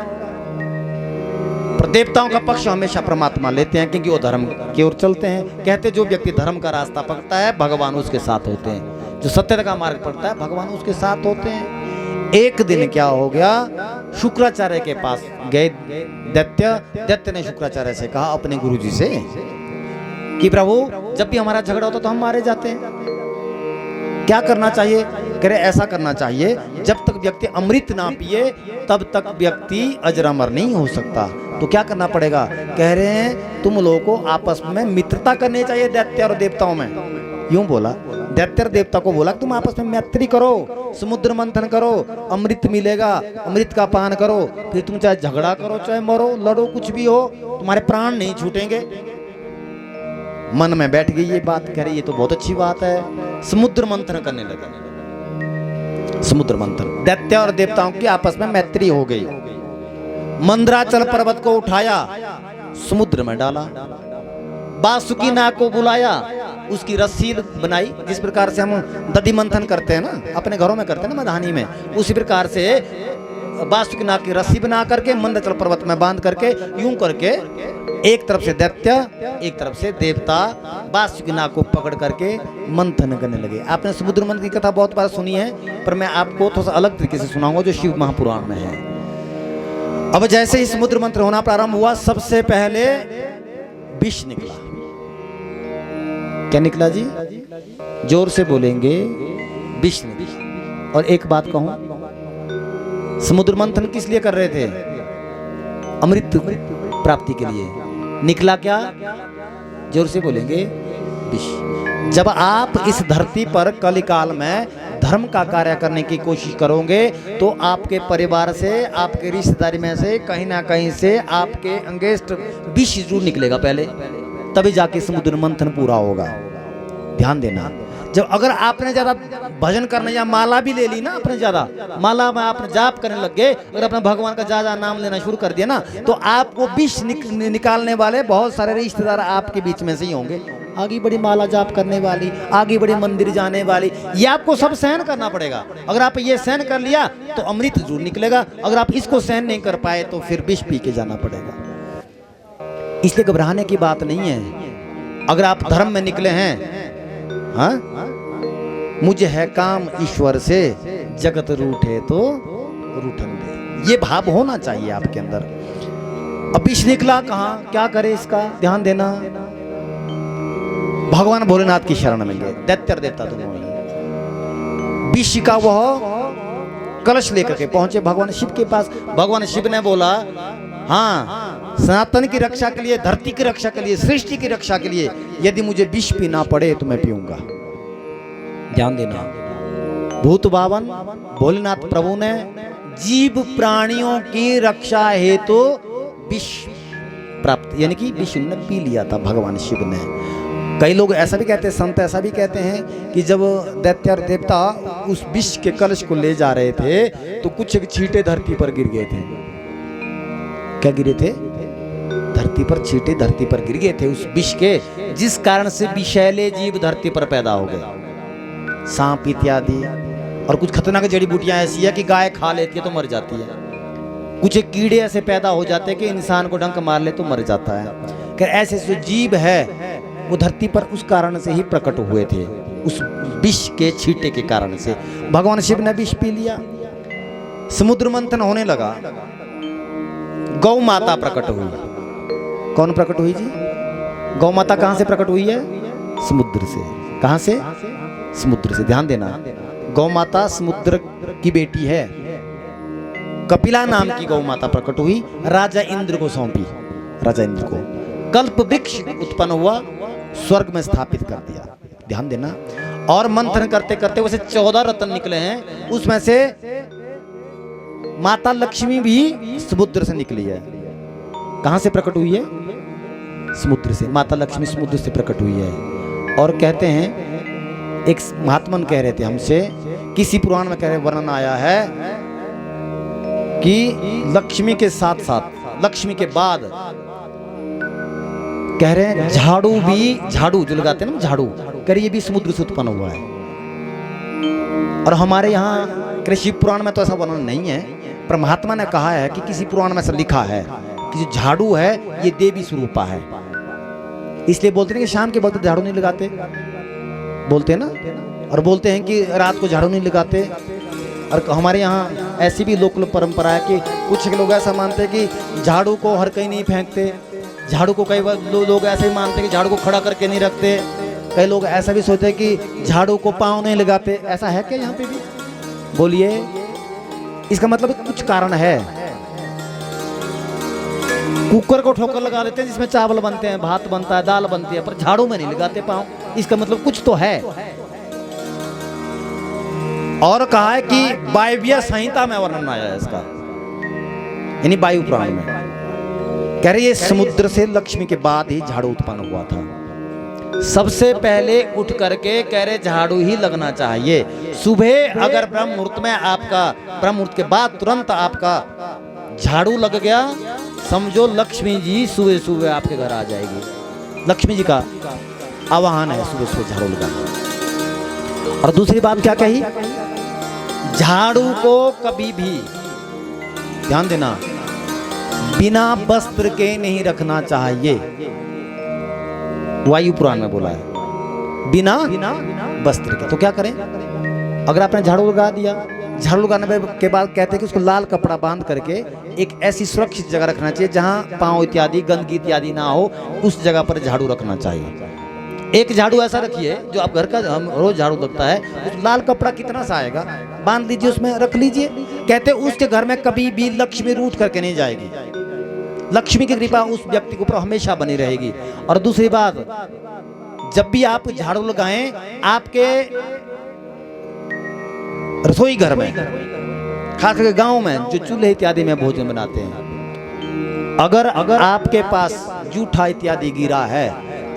पर देवताओं का पक्ष हमेशा परमात्मा लेते हैं, क्योंकि वो धर्म की ओर चलते हैं। कहते जो व्यक्ति धर्म का रास्ता पकड़ता है, भगवान उसके साथ होते हैं। जो सत्य का मार्ग पकड़ता है, भगवान उसके साथ होते हैं। एक दिन क्या हो गया, शुक्राचार्य के पास गए दैत्य ने शुक्राचार्य से कहा, अपने गुरुजी से, कि प्रभु जब भी हमारा झगड़ा होता तो हम मारे जाते हैं, क्या करना चाहिए? कह रहे ऐसा करना चाहिए, जब तक व्यक्ति अमृत ना पिए तब तक व्यक्ति अजरामर नहीं हो सकता। तो क्या करना पड़ेगा? कह रहे हैं तुम लोगों को आपस में मित्रता करनी चाहिए, दैत्य और देवताओं में। यूं बोला, दैत्य और देवता को बोला तुम आपस में मैत्री करो, समुद्र मंथन करो, अमृत मिलेगा, अमृत का पान करो, फिर तुम चाहे झगड़ा करो, चाहे मरो, लड़ो, कुछ भी हो, तुम्हारे प्राण नहीं छूटेंगे। मन में बैठ गई ये बात, कह रही ये तो बहुत अच्छी बात है। समुद्र मंथन करने लगा। समुद्र मंथन, दैत्य और देवताओं की आपस में मैत्री हो गई। मंदराचल पर्वत को उठाया, समुद्र में डाला, बासुकी नाग को बुलाया, उसकी रस्सी बनाई, जिस प्रकार से हम दधि मंथन करते हैं ना, अपने घरों में करते हैं ना मधानी में, उसी प्रकार से बासुकी नाग की रस्सी बना करके मंदराचल पर्वत में बांध करके, यूं करके एक तरफ से दैत्य, एक तरफ से देवता बासुकी नाग को पकड़ करके मंथन करने लगे। आपने समुद्र मंथन की कथा बहुत बार सुनी है, पर मैं आपको थोड़ा सा अलग तरीके से सुनाऊंगा, जो शिव महापुराण में है। अब जैसे ही समुद्र मंथन होना प्रारंभ हुआ, सबसे पहले विष निकला। क्या निकला जी? जोर से बोलेंगे विष निकला। और एक बात कहूं, समुद्र मंथन किस लिए कर रहे थे? अमृत प्राप्ति के लिए। निकला क्या? जोर से बोलेंगे विष। जब आप इस धरती पर कलिकाल में धर्म का कार्य करने की कोशिश करोगे तो आपके परिवार से, आपके रिश्तेदारी में से कहीं ना कहीं से आपके अंगेस्ट विष जरूर निकलेगा पहले, तभी जाके समुद्र मंथन पूरा होगा। ध्यान देना। जब अगर आपने ज्यादा भजन करने या माला भी ले ली ना, आपने ज्यादा माला में आपने जाप करने लग गए, अगर अपने भगवान का ज्यादा नाम लेना शुरू कर दिया ना, तो आपको विष निकालने वाले बहुत सारे रिश्तेदार आपके बीच में से ही होंगे। आगे बड़ी माला जाप करने वाली, आगे बड़े मंदिर जाने वाली, ये आपको सब सहन करना पड़ेगा। अगर आप ये सहन कर लिया तो अमृत जरूर निकलेगा। अगर आप इसको सहन नहीं कर पाए तो फिर विष पी के जाना पड़ेगा। इसलिए घबराने की बात नहीं है। अगर आप धर्म में निकले हैं, हाँ, मुझे है काम ईश्वर से, जगत रूठे तो रूठन दे, ये भाव होना चाहिए आपके अंदर। अब विष निकला कहाँ, क्या करे इसका? ध्यान देना। भगवान भोलेनाथ की शरण में गए, दैत्य देवता दोनों। विष का वह कलश लेकर के पहुंचे भगवान शिव के पास। भगवान शिव ने बोला, हाँ, सनातन की रक्षा के लिए, धरती की रक्षा के लिए, सृष्टि की रक्षा के लिए यदि मुझे विष पीना पड़े तो मैं पीऊंगा। ध्यान देना। भूत बावन भोलेनाथ प्रभु ने जीव प्राणियों की रक्षा हेतु तो विष प्राप्त, यानी कि विष ने पी लिया था भगवान शिव ने। कई लोग ऐसा भी कहते हैं, संत ऐसा भी कहते हैं कि जब दैत्य देवता उस विष के कलश को ले जा रहे थे तो कुछ छींटे धरती पर गिर गए थे। क्या गिरे थे? धरती पर छींटे धरती पर गिर गए थे उस विष के, जिस कारण से विषैले जीव धरती पर पैदा हो गए, सांप इत्यादि। और कुछ खतरनाक जड़ी बूटियां ऐसी है कि गाय खा लेती है तो मर जाती है। कुछ कीड़े ऐसे पैदा हो जाते हैं कि इंसान को डंक मार ले तो मर जाता है। कि ऐसे जो जीव है वो धरती पर उस कारण से ही प्रकट हुए थे, उस विष के छींटे के कारण से। भगवान शिव ने विष पी लिया, समुद्र मंथन होने लगा, गौ माता प्रकट हुई। कौन प्रकट हुई जी? गौ माता कहां से प्रकट हुई है? समुद्र से। कहां से? समुद्र से। ध्यान देना। गौ माता समुद्र की बेटी है। कपिला नाम की गौ माता प्रकट हुई, राजा इंद्र को सौंपी। राजा इंद्र को कल्प वृक्ष उत्पन्न हुआ, स्वर्ग में स्थापित कर दिया। ध्यान देना। और मंथन करते करते वैसे 14 रत्न निकले हैं, उसमें से माता लक्ष्मी भी समुद्र से निकली है। कहां से प्रकट हुई है? समुद्र से। माता लक्ष्मी समुद्र से प्रकट हुई है। और कहते हैं, एक महात्मन कह रहे थे हमसे, किसी पुराण में कह रहे वर्णन आया है कि लक्ष्मी के साथ साथ, लक्ष्मी के बाद कह रहे हैं झाड़ू भी, झाड़ू जो लगाते हैं ना, झाड़ू, कह रहे ये भी समुद्र से उत्पन्न हुआ है। और हमारे यहाँ कृषि पुराण में तो ऐसा वर्णन नहीं है, पर महात्मा ने कहा है कि किसी पुराण में ऐसा लिखा है कि जो झाड़ू है ये देवी स्वरूपा है। इसलिए बोलते हैं कि शाम के वक्त झाड़ू नहीं लगाते, बोलते हैं ना। और बोलते हैं कि रात को झाड़ू नहीं लगाते। और हमारे यहाँ ऐसी भी लोक परंपरा है कि कुछ लोग ऐसा मानते हैं कि झाड़ू को हर कहीं नहीं फेंकते, झाड़ू को कई लोग ऐसे ही मानते हैं कि झाड़ू को खड़ा करके नहीं रखते। कई लोग ऐसा भी सोचते हैं कि झाड़ू को पाँव नहीं लगाते। ऐसा है क्या यहाँ पे भी? बोलिए। इसका मतलब कुछ कारण है। कुकर को ठोकर लगा देते हैं जिसमें चावल बनते हैं, भात बनता है, दाल बनती है, पर झाड़ू में नहीं लगाते पाँव। इसका मतलब कुछ तो है। और कहा है कि वायव्य संहिता में वर्णन आया है इसका, यानी वायु पुराण में। कह रहे ये समुद्र से लक्ष्मी के बाद ही झाड़ू उत्पन्न हुआ था। सबसे पहले उठ करके कह रहे झाड़ू ही लगना चाहिए। सुबह अगर ब्रह्म मुहूर्त में आपका, ब्रह्म मुहूर्त के बाद तुरंत आपका झाड़ू लग गया, समझो लक्ष्मी जी सुबह सुबह आपके घर आ जाएगी। लक्ष्मी जी का आवाहन है सुबह सुबह झाड़ू लगाना। और दूसरी बात क्या कही? झाड़ू को कभी भी, ध्यान देना, बिना वस्त्र के नहीं रखना चाहिए। वायु पुराण में बोला है बिना वस्त्र के। तो क्या करें? अगर आपने झाड़ू लगा दिया, झाड़ू लगाने के बाद कहते हैं कि उसको लाल कपड़ा बांध करके एक ऐसी सुरक्षित जगह रखना चाहिए जहां पांव इत्यादि, गंदगी इत्यादि ना हो, उस जगह पर झाड़ू रखना चाहिए। एक झाड़ू ऐसा रखिए जो आप घर का हम रोज झाड़ू लगता है, उस लाल कपड़ा कितना सा आएगा, बांध लीजिए उसमें रख लीजिए। कहते उसके घर में कभी भी लक्ष्मी रूठ करके नहीं जाएगी, लक्ष्मी की कृपा उस व्यक्ति के ऊपर हमेशा बनी रहेगी। और दूसरी बात, जब भी आप झाड़ू लगाएं, आपके रसोई घर में, खासकर गांव में जो चूल्हे इत्यादि में भोजन बनाते हैं, अगर आपके पास जूठा इत्यादि गिरा है,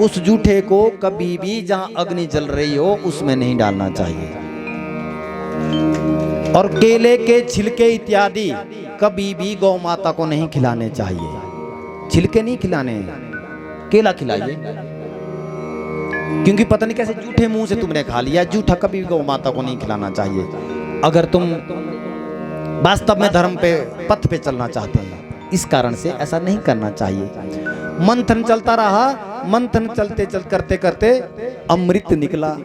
उस जूठे को कभी भी जहां अग्नि जल रही हो उसमें नहीं डालना चाहिए। और केले के छिलके इत्यादि कभी भी गौ माता को नहीं खिलाने चाहिए। छिलके नहीं खिलाने, केला खिलाइए, क्योंकि पता नहीं कैसे जूठे मुंह से तुमने खा लिया। जूठा कभी भी गौ माता को नहीं खिलाना चाहिए। अगर तुम वास्तव में धर्म पे पथ पे चलना चाहते हैं, इस कारण से ऐसा नहीं करना चाहिए। मंथन चलता रहा, मंथन चलते करते करते अमृत निकला।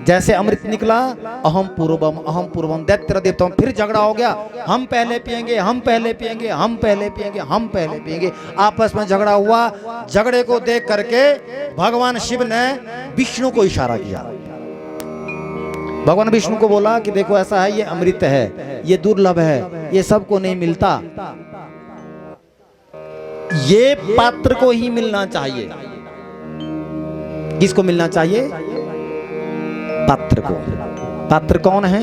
जैसे अमृत निकला, अहम पूर्वम दैत्य देवताओं, फिर झगड़ा हो गया। हम पहले पिएंगे, हम पहले पिएंगे, हम पहले पिएंगे, हम पहले पिएंगे, आपस में झगड़ा हुआ। झगड़े को देख करके भगवान शिव ने विष्णु को इशारा किया। भगवान विष्णु को बोला कि देखो ऐसा है, ये अमृत है, ये दुर्लभ है, ये सबको नहीं मिलता, ये पात्र को ही मिलना चाहिए। किसको मिलना चाहिए? पात्र को। पात्र कौन है?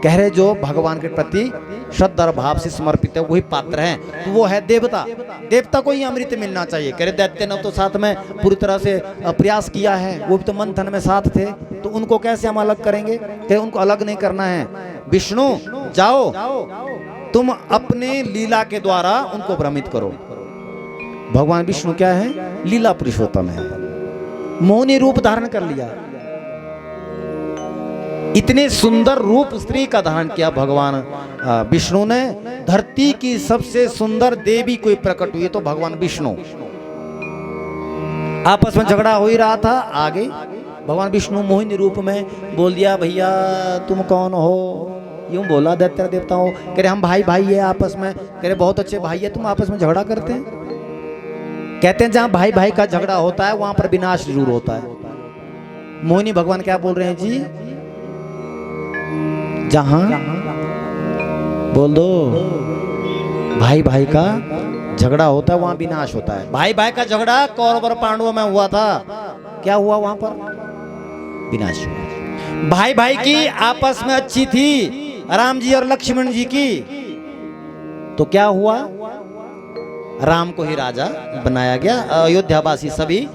कह रहे जो भगवान के प्रति श्रद्धा और भाव से समर्पित है, वही पात्र है। तो वो है देवता। देवता को ही अमृत मिलना चाहिए। कह रहे दैत्य ने तो साथ में पूरी तरह से प्रयास किया है, वो भी तो मंथन में साथ थे, तो उनको कैसे हम अलग करेंगे? कह उनको अलग नहीं करना है। विष्णु जाओ, तुम अपने लीला के द्वारा उनको भ्रमित करो। भगवान विष्णु क्या है? लीला पुरुषोत्तम है। मोहिनी रूप धारण कर लिया, इतने सुंदर रूप स्त्री का धारण किया भगवान विष्णु ने। धरती की सबसे सुंदर देवी कोई प्रकट हुई तो भगवान विष्णु। आपस में झगड़ा हो ही रहा था, आगे भगवान विष्णु मोहिनी रूप में बोल दिया, भैया तुम कौन हो? यूं बोला दैत्य देवताओं। कह रहे हम भाई भाई है आपस में। कह रहे बहुत अच्छे भाई है, तुम आपस में झगड़ा करते हैं? कहते हैं जहां भाई भाई का झगड़ा होता है वहां पर विनाश जरूर होता है। मोहिनी भगवान क्या बोल रहे हैं जी? जहां बोल दो भाई भाई का झगड़ा होता है वहां विनाश होता है। भाई भाई का झगड़ा कौरव और पांडवों में हुआ था, क्या हुआ वहां पर? विनाश हुआ। भाई भाई की आपस में अच्छी थी, राम जी और लक्ष्मण जी की, तो क्या हुआ? राम को ही राजा बनाया गया। अयोध्यावासी सभी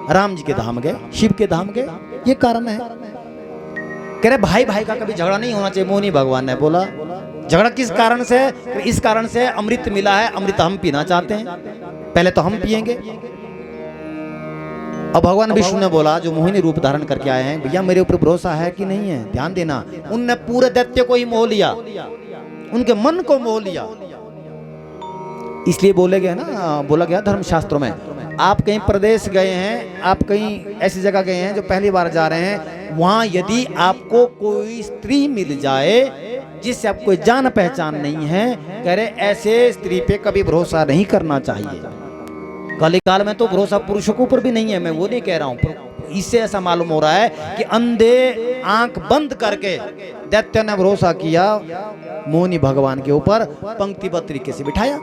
राम जी के धाम गए, शिव के धाम गए। ये कारण है। कह रहे भाई भाई का कभी झगड़ा नहीं होना चाहिए। मोहिनी भगवान ने बोला झगड़ा किस कारण से? इस कारण से अमृत मिला है, अमृत हम पीना चाहते हैं, पहले तो हम पिएंगे। अब भगवान विष्णु ने बोला, जो मोहिनी रूप धारण करके आए हैं, भैया मेरे ऊपर भरोसा है कि नहीं है? ध्यान देना, उनने पूरे दैत्य को ही मोह लिया, उनके मन को मोह लिया। इसलिए बोला गया धर्मशास्त्रों में, आप कहीं प्रदेश गए हैं, आप कहीं ऐसी जगह गए हैं जो पहली बार जा रहे हैं, वहां यदि आपको कोई स्त्री मिल जाए जिससे आपको कोई जान पहचान नहीं है, कह रहे ऐसे स्त्री पे कभी भरोसा नहीं करना चाहिए। कलिकाल में तो भरोसा पुरुषों के ऊपर भी नहीं है, मैं वो नहीं कह रहा हूं। इससे ऐसा मालूम हो रहा है कि अंधे आंख बंद करके दैत्य ने भरोसा किया मोहिनी भगवान के ऊपर। पंक्तिबद्ध तरीके से बिठाया,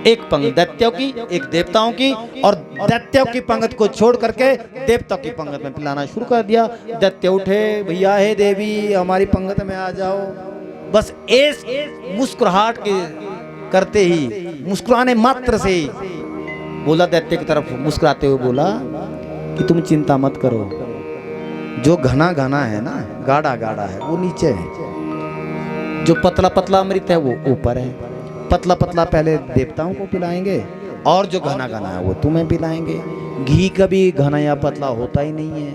एक पंक्ति दैत्यों की, एक देवताओं की, और दैत्यों की पंक्ति को छोड़ करके देवताओं की पंक्ति में पिलाना शुरू कर दिया। दैत्य उठे, भैया हे देवी हमारी पंक्ति में आ जाओ। बस इस मुस्कुराहट के करते ही, मुस्कुराने मात्र से ही बोला, दैत्य की तरफ मुस्कुराते हुए बोला कि तुम चिंता मत करो, जो घना घना है ना, गाढ़ा गाढ़ा है वो नीचे है, जो पतला पतला अमृत है वो ऊपर है। पतला पतला पहले देवताओं को पिलाएंगे और जो घना घना है वो तुम्हें पिलाएंगे। घी कभी घना या पतला होता ही नहीं है,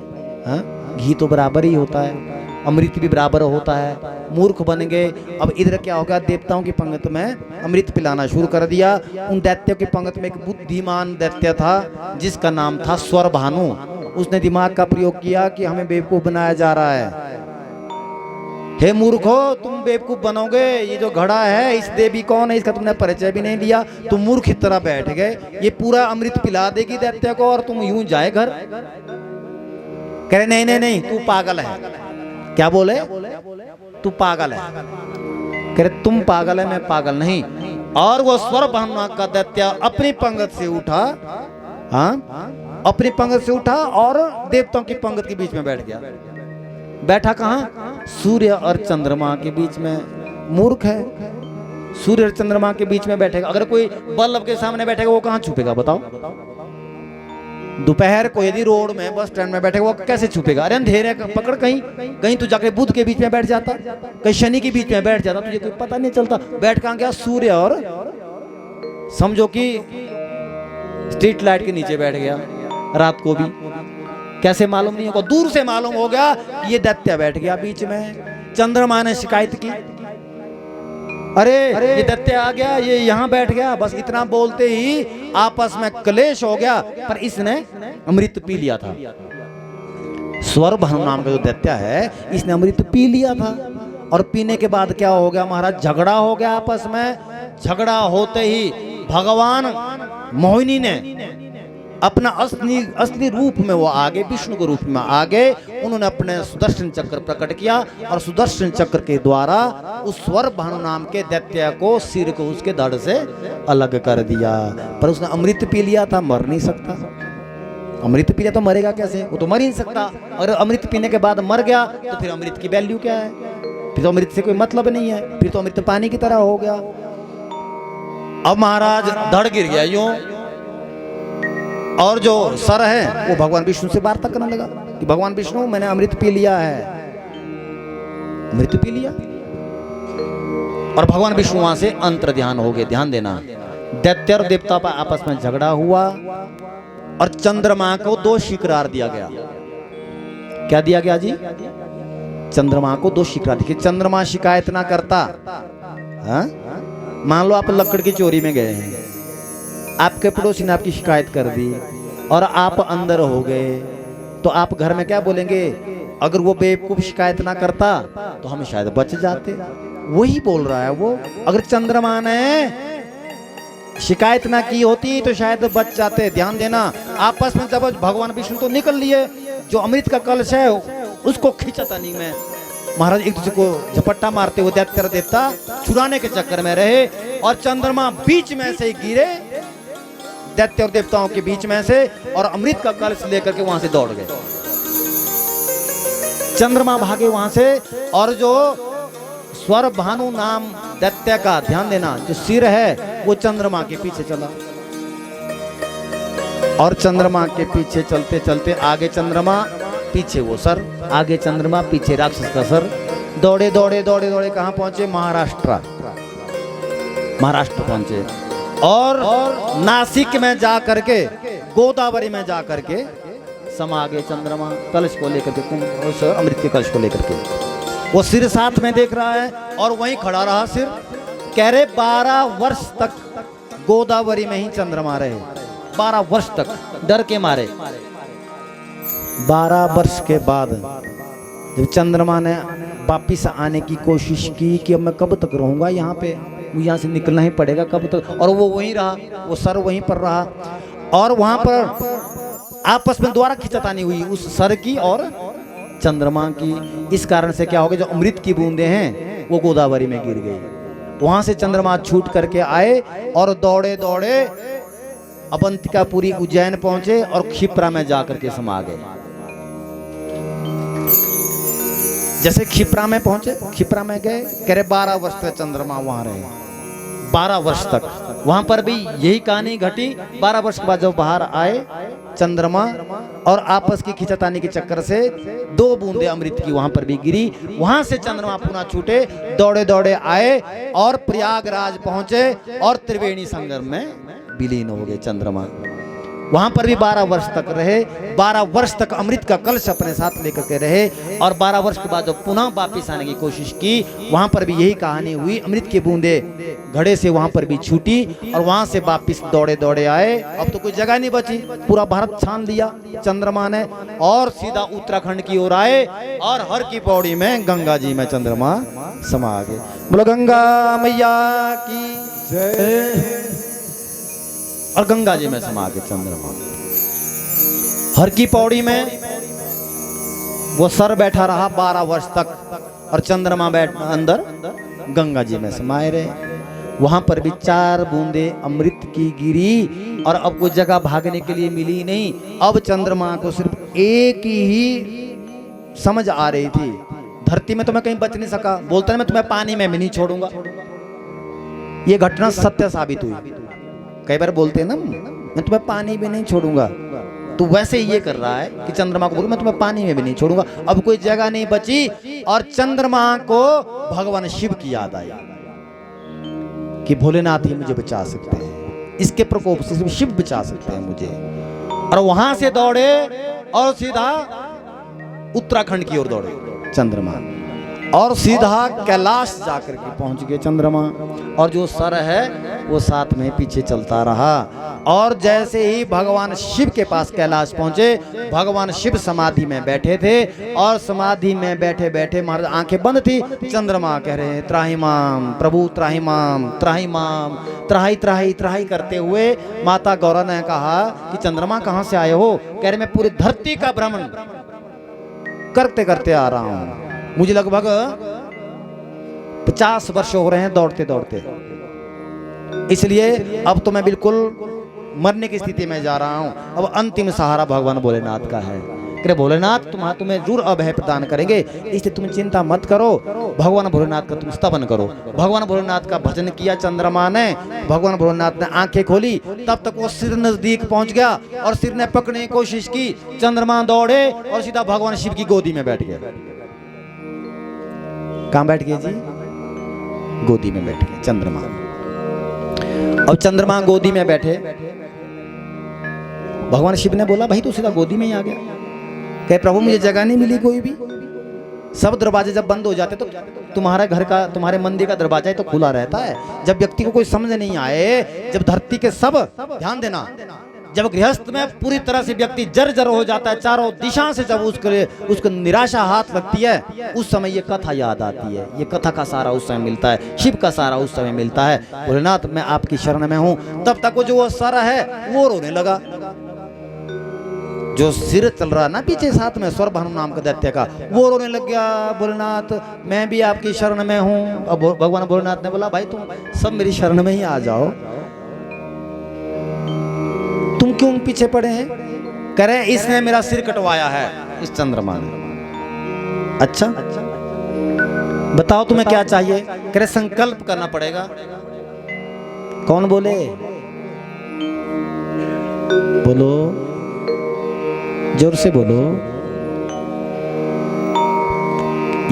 हाँ? घी तो बराबर ही होता है, अमृत भी बराबर होता है। मूर्ख बन गए। अब इधर क्या होगा, देवताओं की पंक्ति में अमृत पिलाना शुरू कर दिया। उन दैत्यों की पंक्ति में एक बुद्धिमान दैत्य था जिसका नाम था स्वरभानु। उसने दिमाग का प्रयोग किया कि हमें बेवकूफ बनाया जा रहा है, हे मूर्खो, तुम बेवकूफ बनोगे। ये जो घड़ा है, इस देवी कौन है, इसका तुमने परिचय भी नहीं दिया, तुम मूर्ख की तरह बैठ गए। ये पूरा अमृत पिला देगी दैत्य को और तुम यूं जाए घर। कह रहे नहीं नहीं नहीं, तू पागल है। क्या बोले? तू पागल है। कह रहे तुम पागल है, मैं पागल नहीं। और वो स्वर भानुनाग का दैत्य अपनी पंगत से उठा, हाँ, अपनी पंगत से उठा और देवताओं की पंगत के बीच में बैठ गया। बैठा कहाँ? सूर्य और चंद्रमा के बीच में। मूर्ख है, सूर्य और चंद्रमा के बीच में बैठेगा। अगर कोई बल्ब के सामने बैठेगा वो कहाँ छुपेगा बताओ? दोपहर को यदि रोड में बस स्टैंड में बैठेगा वो कैसे छुपेगा? अरे अंधेरे पकड़, कहीं कहीं तू जाके बुध के बीच में बैठ जाता, कहीं शनि के बीच में बैठ जाता, तुझे कोई पता नहीं चलता। बैठ कहाँ गया? सूर्य और समझो कि स्ट्रीट लाइट के नीचे बैठ गया। रात को भी कैसे मालूम नहीं होगा, दूर से मालूम हो गया ये दैत्य बैठ गया बीच में। चंद्रमा ने शिकायत की, अरे ये दैत्य आ गया, ये यहाँ बैठ गया। बस इतना बोलते ही आपस में क्लेश हो गया, पर इसने अमृत पी लिया था। स्वर भानु नाम का जो दैत्य है, इसने अमृत पी लिया था। और पीने के बाद क्या हो गया महाराज? झगड़ा हो गया आपस में। झगड़ा होते ही भगवान मोहिनी ने अपना असली रूप में वो आगे, विष्णु के रूप में आगे, उन्होंने अपने सुदर्शन चक्र प्रकट किया और सुदर्शन चक्र के द्वारा उस स्वर भानु नाम के दैत्य को, सिर को उसके धड़ से अलग कर दिया। पर उसने अमृत पी लिया था, मर नहीं सकता। अमृत पी लिया तो मरेगा कैसे? वो तो मर ही नहीं सकता। अगर अमृत पीने के बाद मर गया तो फिर अमृत की वैल्यू क्या है? फिर तो अमृत से कोई मतलब नहीं है, फिर तो अमृत पानी की तरह हो गया। अब महाराज धड़ गिर गया यूं, और जो सर है वो भगवान विष्णु से वार्ता करने लगा कि भगवान विष्णु, मैंने अमृत पी लिया है, अमृत पी लिया। और भगवान विष्णु वहां से अंतर ध्यान हो गए। ध्यान देना, दैत्य और देवता पर आपस में झगड़ा हुआ और चंद्रमा को दोषी करार दिया गया। क्या दिया गया जी? चंद्रमा को दोषी करार दिया। चंद्रमा शिकायत ना करता। मान लो आप लकड़ की चोरी में गए हैं, आपके पड़ोसी ने आपकी शिकायत कर दी और आप अंदर हो गए, तो आप घर में क्या बोलेंगे? अगर वो बेवकूफ शिकायत ना करता तो हम शायद बच जाते। वही बोल रहा है वो। अगर चंद्रमा ने शिकायत ना की होती तो शायद बच जाते। ध्यान देना, आपस में जब भगवान विष्णु तो निकल लिए, जो अमृत का कलश है उसको खींचता नहीं मैं। महाराज एक दूसरे को झपट्टा मारते हुए दैत्य देवता छुड़ाने के चक्कर में रहे और चंद्रमा बीच में से गिरे, दैत्य और देवताओं के बीच में से, और अमृत का कलश लेकर के वहां से दौड़ गए। चंद्रमा भागे वहां से, और जो स्वर भानु नाम दैत्य का, ध्यान देना, जो सिर है वो चंद्रमा के पीछे चला। और चंद्रमा के पीछे चलते चलते आगे चंद्रमा, पीछे वो सर, आगे चंद्रमा, पीछे राक्षस का सर। दौड़े दौड़े दौड़े दौड़े कहां पहुंचे? महाराष्ट्र पहुंचे। और नासिक में जा करके, गोदावरी में जा करके समा गए चंद्रमा, कलश को लेकर के, उस अमृत के कलश को लेकर के। वो सिर साथ में देख रहा है और वहीं खड़ा रहा सिर। कह रहे 12 वर्ष तक गोदावरी में ही चंद्रमा रहे, 12 वर्ष तक डर के मारे। 12 वर्ष के बाद जब चंद्रमा ने वापिस आने की कोशिश की कि अब मैं कब तक रहूंगा यहाँ पे, मुझे यहाँ से निकलना ही पड़ेगा, कब तक, और वो वहीं रहा, वो सर वहीं पर रहा। और वहां पर आपस में दोबारा खिंचातानी हुई उस सर की और चंद्रमा की। इस कारण से क्या हो गया? जो अमृत की बूंदें हैं वो गोदावरी में गिर गई। वहां से चंद्रमा छूट करके आए और दौड़े दौड़े अवंतिकापुरी उज्जैन पहुंचे और क्षिप्रा में जाकर के समा गए। जैसे क्षिप्रा में पहुंचे, क्षिप्रा में गए, कह रहे 12 वर्ष तक चंद्रमा वहां रहे, 12 वर्ष तक। वहां पर भी यही कहानी घटी। 12 वर्ष के बाद जब बाहर आए चंद्रमा, और आपस की खिंचातानी के चक्कर से 2 बूंदे अमृत की वहां पर भी गिरी। वहां से चंद्रमा पुनः छूटे, दौड़े दौड़े आए और प्रयागराज पहुंचे और त्रिवेणी संगम में विलीन हो गए चंद्रमा। वहां पर भी 12 वर्ष तक रहे। 12 वर्ष तक अमृत का कलश अपने साथ लेकर के रहे और 12 वर्ष के बाद जब पुनः वापिस आने की कोशिश की, वहां पर भी यही कहानी हुई। अमृत की बूंदे घड़े से वहां पर भी छूटी और वहां से वापिस दौड़े दौड़े आए। अब तो कोई जगह नहीं बची, पूरा भारत छान लिया चंद्रमा ने और सीधा उत्तराखंड की ओर आए और हर की पौड़ी में गंगा जी में चंद्रमा समा गए। बोलो गंगा मैया की जय। और गंगा जी में समा के चंद्रमा। हर की पौड़ी में वो सर बैठा रहा 12 वर्ष तक और चंद्रमा बैठ अंदर गंगा जी में समाये रहे। वहां पर भी 4 बूंदे अमृत की गिरी और अब कोई जगह भागने के लिए मिली नहीं। अब चंद्रमा को सिर्फ एक ही समझ आ रही थी, धरती में तो मैं कहीं बच नहीं सका, बोलता है मैं तुम्हें पानी में भी नहीं छोड़ूंगा। ये घटना सत्य साबित हुई। कई बार बोलते हैं ना मैं तुम्हें पानी में नहीं छोड़ूंगा, तो वैसे ही ये कर रहा है कि चंद्रमा को बोलूं मैं तुम्हें पानी में भी नहीं छोड़ूंगा। अब कोई जगह नहीं बची और चंद्रमा को भगवान शिव की याद आई कि भोलेनाथ ही मुझे बचा सकते हैं, इसके प्रकोप से सिर्फ शिव बचा सकते हैं मुझे। और वहां से दौड़े और सीधा उत्तराखंड की ओर दौड़े चंद्रमा और सीधा कैलाश जाकर के पहुंच गए चंद्रमा। और जो सर है वो साथ में पीछे चलता रहा। और जैसे ही भगवान शिव के पास कैलाश पहुंचे, भगवान शिव समाधि में बैठे थे और समाधि में बैठे बैठे महाराज आंखें बंद थी। चंद्रमा कह रहे हैं त्राहिमाम प्रभु त्राहिमाम त्राहिमाम, त्राही त्राही त्राही करते हुए माता गौरा ने कहा कि चंद्रमा कहां से आए हो? कह रहे मैं पूरी धरती का भ्रमण करते करते आ रहा हूं, मुझे लगभग 50 वर्ष हो रहे हैं दौड़ते दौड़ते, इसलिए अब तो मैं बिल्कुल मरने की स्थिति में जा रहा हूं। अब अंतिम सहारा भगवान भोलेनाथ का है। कह भोलेनाथ तुम्हें जरूर अभय प्रदान करेंगे, इसलिए तुम चिंता मत करो। भगवान भोलेनाथ का तुम स्तवन करो। भगवान भोलेनाथ का भजन किया चंद्रमा ने। भगवान भोलेनाथ ने आंखें खोली, तब तक वो सिर नजदीक पहुंच गया और सिर ने पकड़ने की कोशिश की। चंद्रमा दौड़े और सीधा भगवान शिव की गोदी में बैठ गया। कहां बैठ गए जी? गोदी में बैठ गए चंद्रमा। अब चंद्रमा गोदी में बैठे, भगवान शिव ने बोला भाई तू सीधा गोदी में ही आ गया। कहे प्रभु मुझे जगह नहीं मिली कोई भी, सब दरवाजे जब बंद हो जाते तो तुम्हारे घर का तुम्हारे मंदिर का दरवाजा ही तो खुला रहता है। जब व्यक्ति को कोई समझ नहीं आए, जब धरती के सब ध्यान देना, जब गृहस्थ में पूरी तरह से व्यक्ति जर्जर हो जाता है, चारों दिशा से जब उसको निराशा हाथ लगती है, उस समय ये कथा याद आती है। ये कथा का सारा उस समय मिलता है, शिव का सारा उस समय मिलता है। भोलेनाथ मैं आपकी शरण में हूं। तब तक वो जो सर है वो रोने लगा, जो सिर चल रहा ना पीछे साथ में स्वर भानु नाम का दैत्य का, वो रोने लग गया। भोलेनाथ मैं भी आपकी शरण में हूं। अब भगवान भोलेनाथ ने बोला भाई तुम सब मेरी शरण में ही आ जाओ, तुम क्यों पीछे पड़े हैं? कह रहे हैं इसने मेरा सिर कटवाया है, इस चंद्रमा ने। अच्छा बताओ तुम्हें क्या चाहिए? कह रहे संकल्प करना पड़ेगा। कौन बोले? बोलो जोर से बोलो।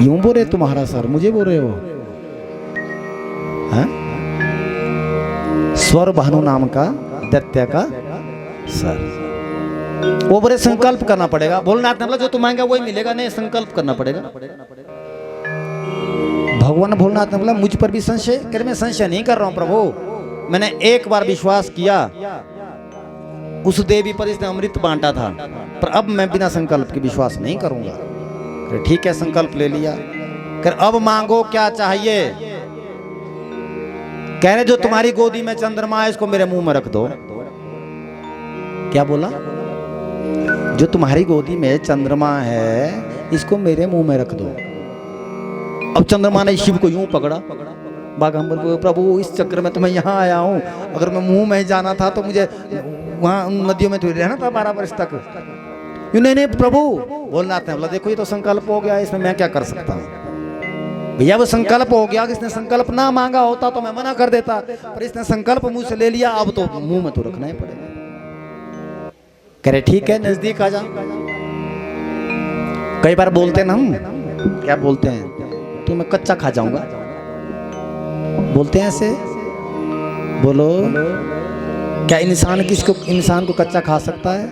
यूं बोल रहे तुम्हारा सर, मुझे बोल रहे हो? हाँ? स्वर भानु नाम का दैत्य का सर। वो बोले संकल्प करना पड़ेगा। भोलेनाथ ने बोला जो तुम मांगेगा वही मिलेगा। नहीं संकल्प करना पड़ेगा। भगवान भोलेनाथ ने बोला मुझ पर भी संशय? कह रहे मैं संशय नहीं कर रहा हूं प्रभु, मैंने एक बार विश्वास किया, उस देवी पर इसने अमृत बांटा था, पर अब मैं बिना संकल्प के विश्वास नहीं करूंगा। ठीक है संकल्प ले लिया। कर अब मांगो क्या चाहिए? कह रहे जो तुम्हारी गोदी में चंद्रमा है इसको मेरे मुंह में रख दो। क्या बोला? जो तुम्हारी गोदी में चंद्रमा है इसको मेरे मुंह में रख दो। अब चंद्रमा ने शिव को यूं पकड़ा, बागंबर को प्रभु इस चक्कर में तो मैं यहाँ आया हूँ, अगर मैं मुंह में जाना था तो मुझे वहां नदियों में तो रहना था 12 वर्ष तक। नहीं प्रभु। भोलेनाथ ने बोला देखो ये तो संकल्प हो गया, इसमें मैं क्या कर सकता हूँ? भैया वो संकल्प हो गया, इसने संकल्प ना मांगा होता तो मैं मना कर देता, पर इसने संकल्प मुंह से ले लिया, अब तो मुंह में तो रखना ही पड़ेगा। कह रहे ठीक है नजदीक आ जा। कई बार बोलते हैं ना हम, क्या बोलते हैं, तो मैं कच्चा खा जाऊंगा, बोलते हैं ऐसे। बोलो क्या इंसान को कच्चा खा सकता है?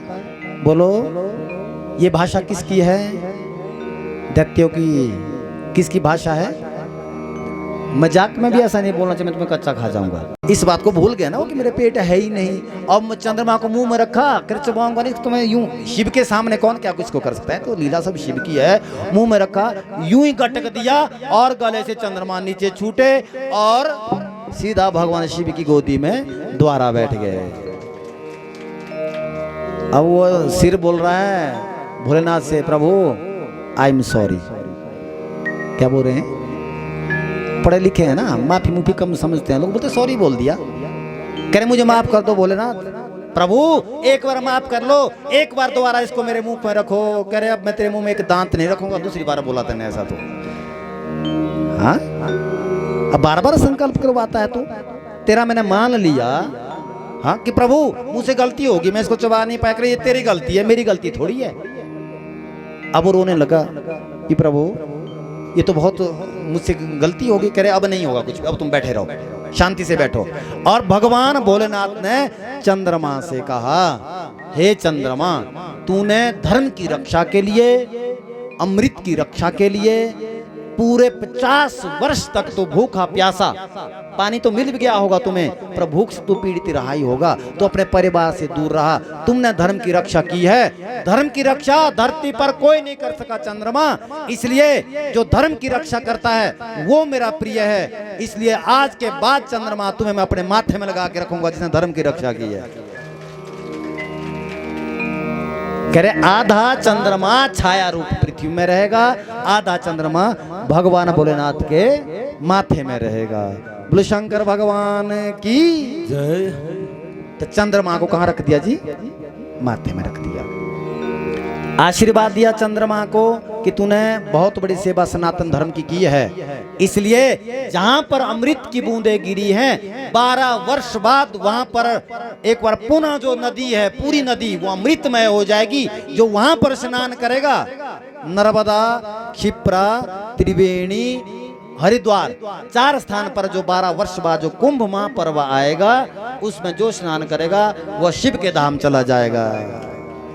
बोलो, ये भाषा किसकी है? दैत्यों की। किसकी भाषा है? मजाक में भी ऐसा नहीं बोलना चाहिए मैं तुम्हें कच्चा खा जाऊंगा। इस बात को भूल गया ना वो कि मेरे पेट है ही नहीं। अब चंद्रमा को मुंह में रखा, कर चबाऊंगा नहीं तो मैं यूं। शिव के सामने कौन क्या कुछ को कर सकता है? तो लीला सब शिव की है। मुंह में रखा, यूं ही गटक दिया और गले से चंद्रमा नीचे छूटे और सीधा भगवान शिव की गोदी में द्वारा बैठ गए। अब वो सिर बोल रहा है भोलेनाथ से, प्रभु आई एम सॉरी। क्या बोल रहे हैं? पढ़े लिखे हैं ना, माफी मुफी कम समझते हैं लोग, बोलते सॉरी बोल दिया। कह रहे मुझे माफ कर दो भोलेनाथ। प्रभु एक बार माफ कर लो, एक बार दोबारा इसको मेरे मुंह पे रखो। कह रहे अब मैं तेरे मुंह में एक दांत नहीं रखूंगा। दूसरी बार बोला था ऐसा तो हाँ, अब बार बार संकल्प करवाता है। तो तेरा मैंने मान लिया हाँ कि प्रभु मुझसे गलती होगी, मैं इसको चबा नहीं पाया। ये तेरी गलती है, मेरी गलती थोड़ी है। अब वो रोने लगा कि प्रभु ये तो बहुत मुझसे गलती होगी। कह रहे अब नहीं होगा कुछ, अब तुम बैठे रहो, शांति से बैठो। और भगवान भोलेनाथ ने चंद्रमा से कहा, हे चंद्रमा, तूने धर्म की रक्षा के लिए, अमृत की रक्षा के लिए पूरे 50 वर्ष तक तो भूखा प्यासा, पानी तो मिल गया होगा तुम्हें, पर भूख से तो पीड़ित रहा ही होगा, तो अपने परिवार से दूर रहा। तुमने धर्म की रक्षा की है। धर्म की रक्षा धरती पर कोई नहीं कर सका चंद्रमा, इसलिए जो धर्म की रक्षा करता है वो मेरा प्रिय है। इसलिए आज के बाद चंद्रमा तुम्हें मैं अपने माथे में लगा के रखूंगा जिसने धर्म की रक्षा की है। कह रहे आधा चंद्रमा छाया रूप पृथ्वी में रहेगा, आधा चंद्रमा भगवान भोलेनाथ के माथे में रहेगा। बोले शंकर भगवान की जय। तो चंद्रमा को कहां रख दिया जी? माथे में रख दिया। आशीर्वाद दिया चंद्रमा को कि तूने बहुत बड़ी सेवा सनातन धर्म की है, इसलिए जहां पर अमृत की बूंदें गिरी हैं 12 वर्ष बाद वहां पर एक बार पुनः जो नदी है, पूरी नदी वो अमृतमय हो जाएगी। जो वहां पर स्नान करेगा, नर्मदा, क्षिप्रा, त्रिवेणी, हरिद्वार 4 स्थान पर जो 12 वर्ष बाद जो कुंभ महापर्व आएगा, उसमें जो स्नान करेगा वह शिव के धाम चला जाएगा।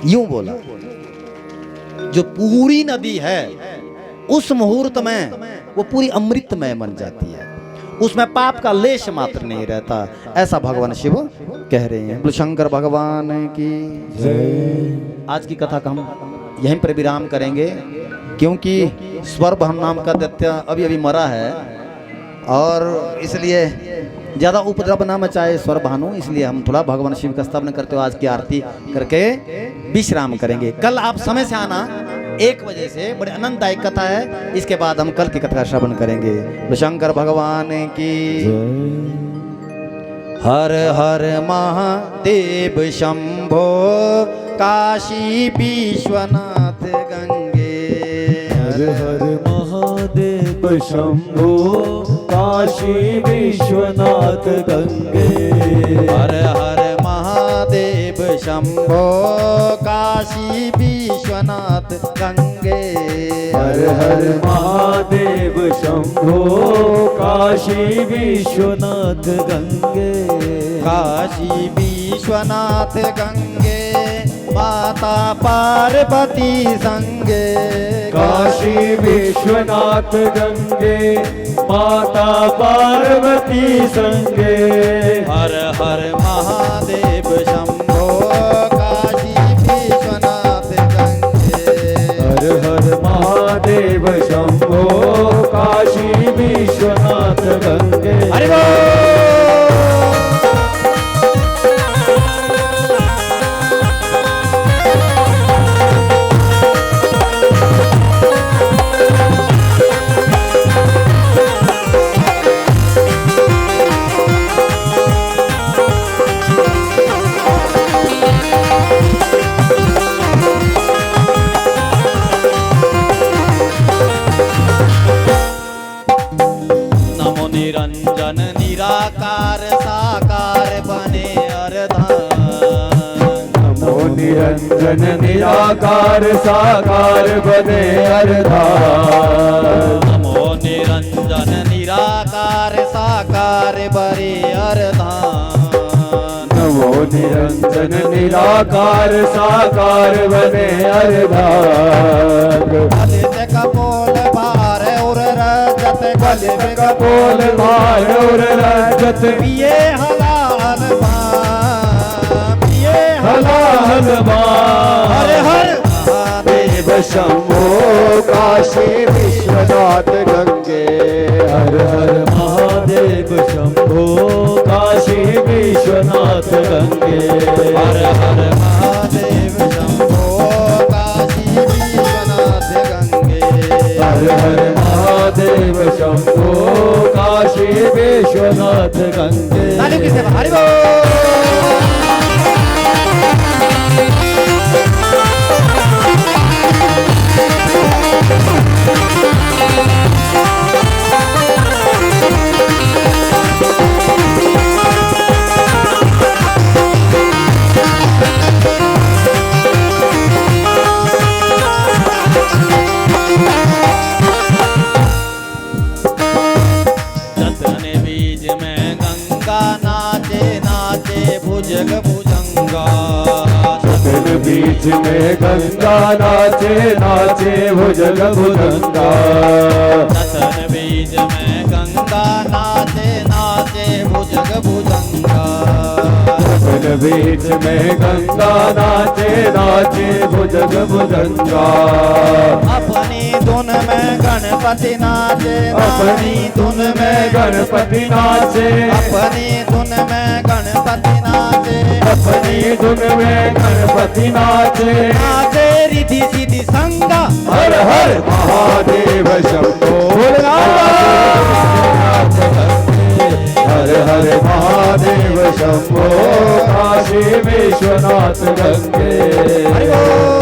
यूं बोला। जो पूरी नदी है उस मुहूर्त में वो पूरी अमृतमय बन जाती है, उसमें पाप का लेश मात्र नहीं रहता, ऐसा भगवान शिव कह रहे हैं। बोलो शंकर भगवान की जय। आज की कथा का हम यहीं पर विराम करेंगे, क्योंकि स्वरभानु नाम का दैत्य अभी अभी मरा है और इसलिए ज्यादा उपद्रव ना मचाए स्वरभानु, इसलिए हम थोड़ा भगवान शिव का स्तवन करते हुए आज की आरती करके विश्राम करेंगे। कल आप समय से आना 1 बजे से, बड़े आनंददायक कथा है। इसके बाद हम कल की कथा का श्रवण करेंगे। शंकर भगवान की हर हर महादेव शंभो काशी विश्वनाथ गंगे। हर हर महादेव शंभो काशी विश्वनाथ गंगे। हर हर महादेव शंभो काशी विश्वनाथ गंगे। हर हर महादेव शंभो काशी विश्वनाथ गंगे। काशी विश्वनाथ गंगे माता पार्वती संगे। काशी विश्वनाथ गंगे माता पार्वती संगे। हर हर महादेव शंभो काशी विश्वनाथ गंगे। हर हर महादेव शंभो काशी विश्वनाथ गंगे। हरि बोल। निरंजन निराकार साकार बने अर्धान। नमो निरंजन निराकार साकार बने अर्धान। नमो निरंजन निराकार साकार बने अर्धान। निरंजन निराकार साकार बने अर्धांग ललित कपोल भार और रजत ललित कपोल भार और रजत पिए हलाल बाम, पिए हलाहल हर हर देव शंभो काशी विश्वनाथ गंगे हर हर महादेव शंभो काशी विश्वनाथ गंगे हर हर महादेव शंभो काशी विश्वनाथ गंगे हर हर महादेव शंभो काशी विश्वनाथ गंगे तालियों की सेवा हरि बोल। जतने बीज में गंगा नाचे नाचे भुजग भुजंगा जतन बीच में गंगा नाचे नाचे भुजग भुजंगा जतन बीज में गंगा नाचे नाचे भुजग भुजंगा जतन बीच में गंगा नाचे नाचे भुजग भुजंगा अपनी धुन में गणपति नाचे अपनी धुन में गणपति नाचे अपनी धुन में गणपति नाचे अपनी धुन में गणपति नाचे नाचे रिधि सिद्धि संगा हर हर महादेव शंभो हर हर महादेव शंभो काशी विश्वनाथ गंगे हरि बोल।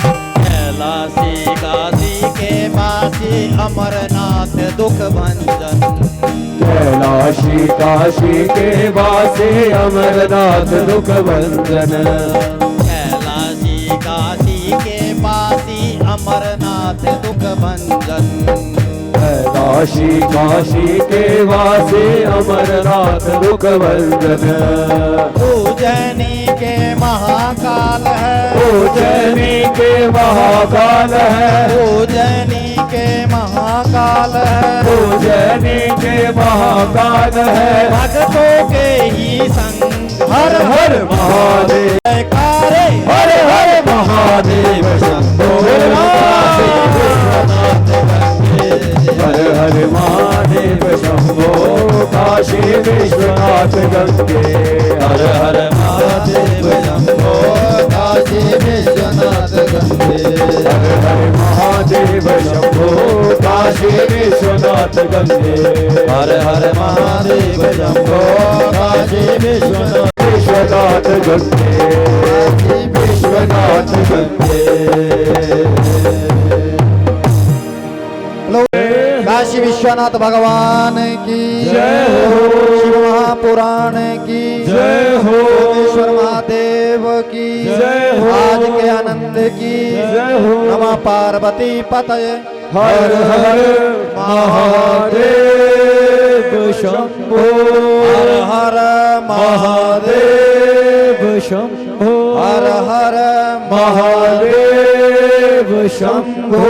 कैलाशी काशी के वासी अमरनाथ दुख भंजन कैलाशी काशी के वासी अमरनाथ दुख भंजन कैलाशी काशी के वासी अमरनाथ दुख भंजन कैलाशी काशी के वासी अमरनाथ दुख भंजन उज्जैनी के महाकाल है उज्जैनी के महाकाल है उज्जैनी के महाकाल है उज्जैनी के महाकाल है भक्तों के ही संग हर हर महादेव जयकारे हर हर महादेव शंभो हर हर महादेव शंभो काशी विश्वनाथ गंगे हर हर महादेव शंभो काशी विश्वनाथ गंगे हर हर महादेव शंभो काशी विश्वनाथ गंगे हर हर महादेव शंभो काशी विश्वनाथ विश्वनाथ गंगे विश्वनाथ गंगे काशी विश्वनाथ भगवान की जय हो। शिव महापुराण की जय हो। सोमेश्वर महादेव की जय हो। आज के आनंद की जय हो। नमः पार्वती पतये हर हर महादेव शंभो हर हर महादेव शंभो हर हर महादेव शंभो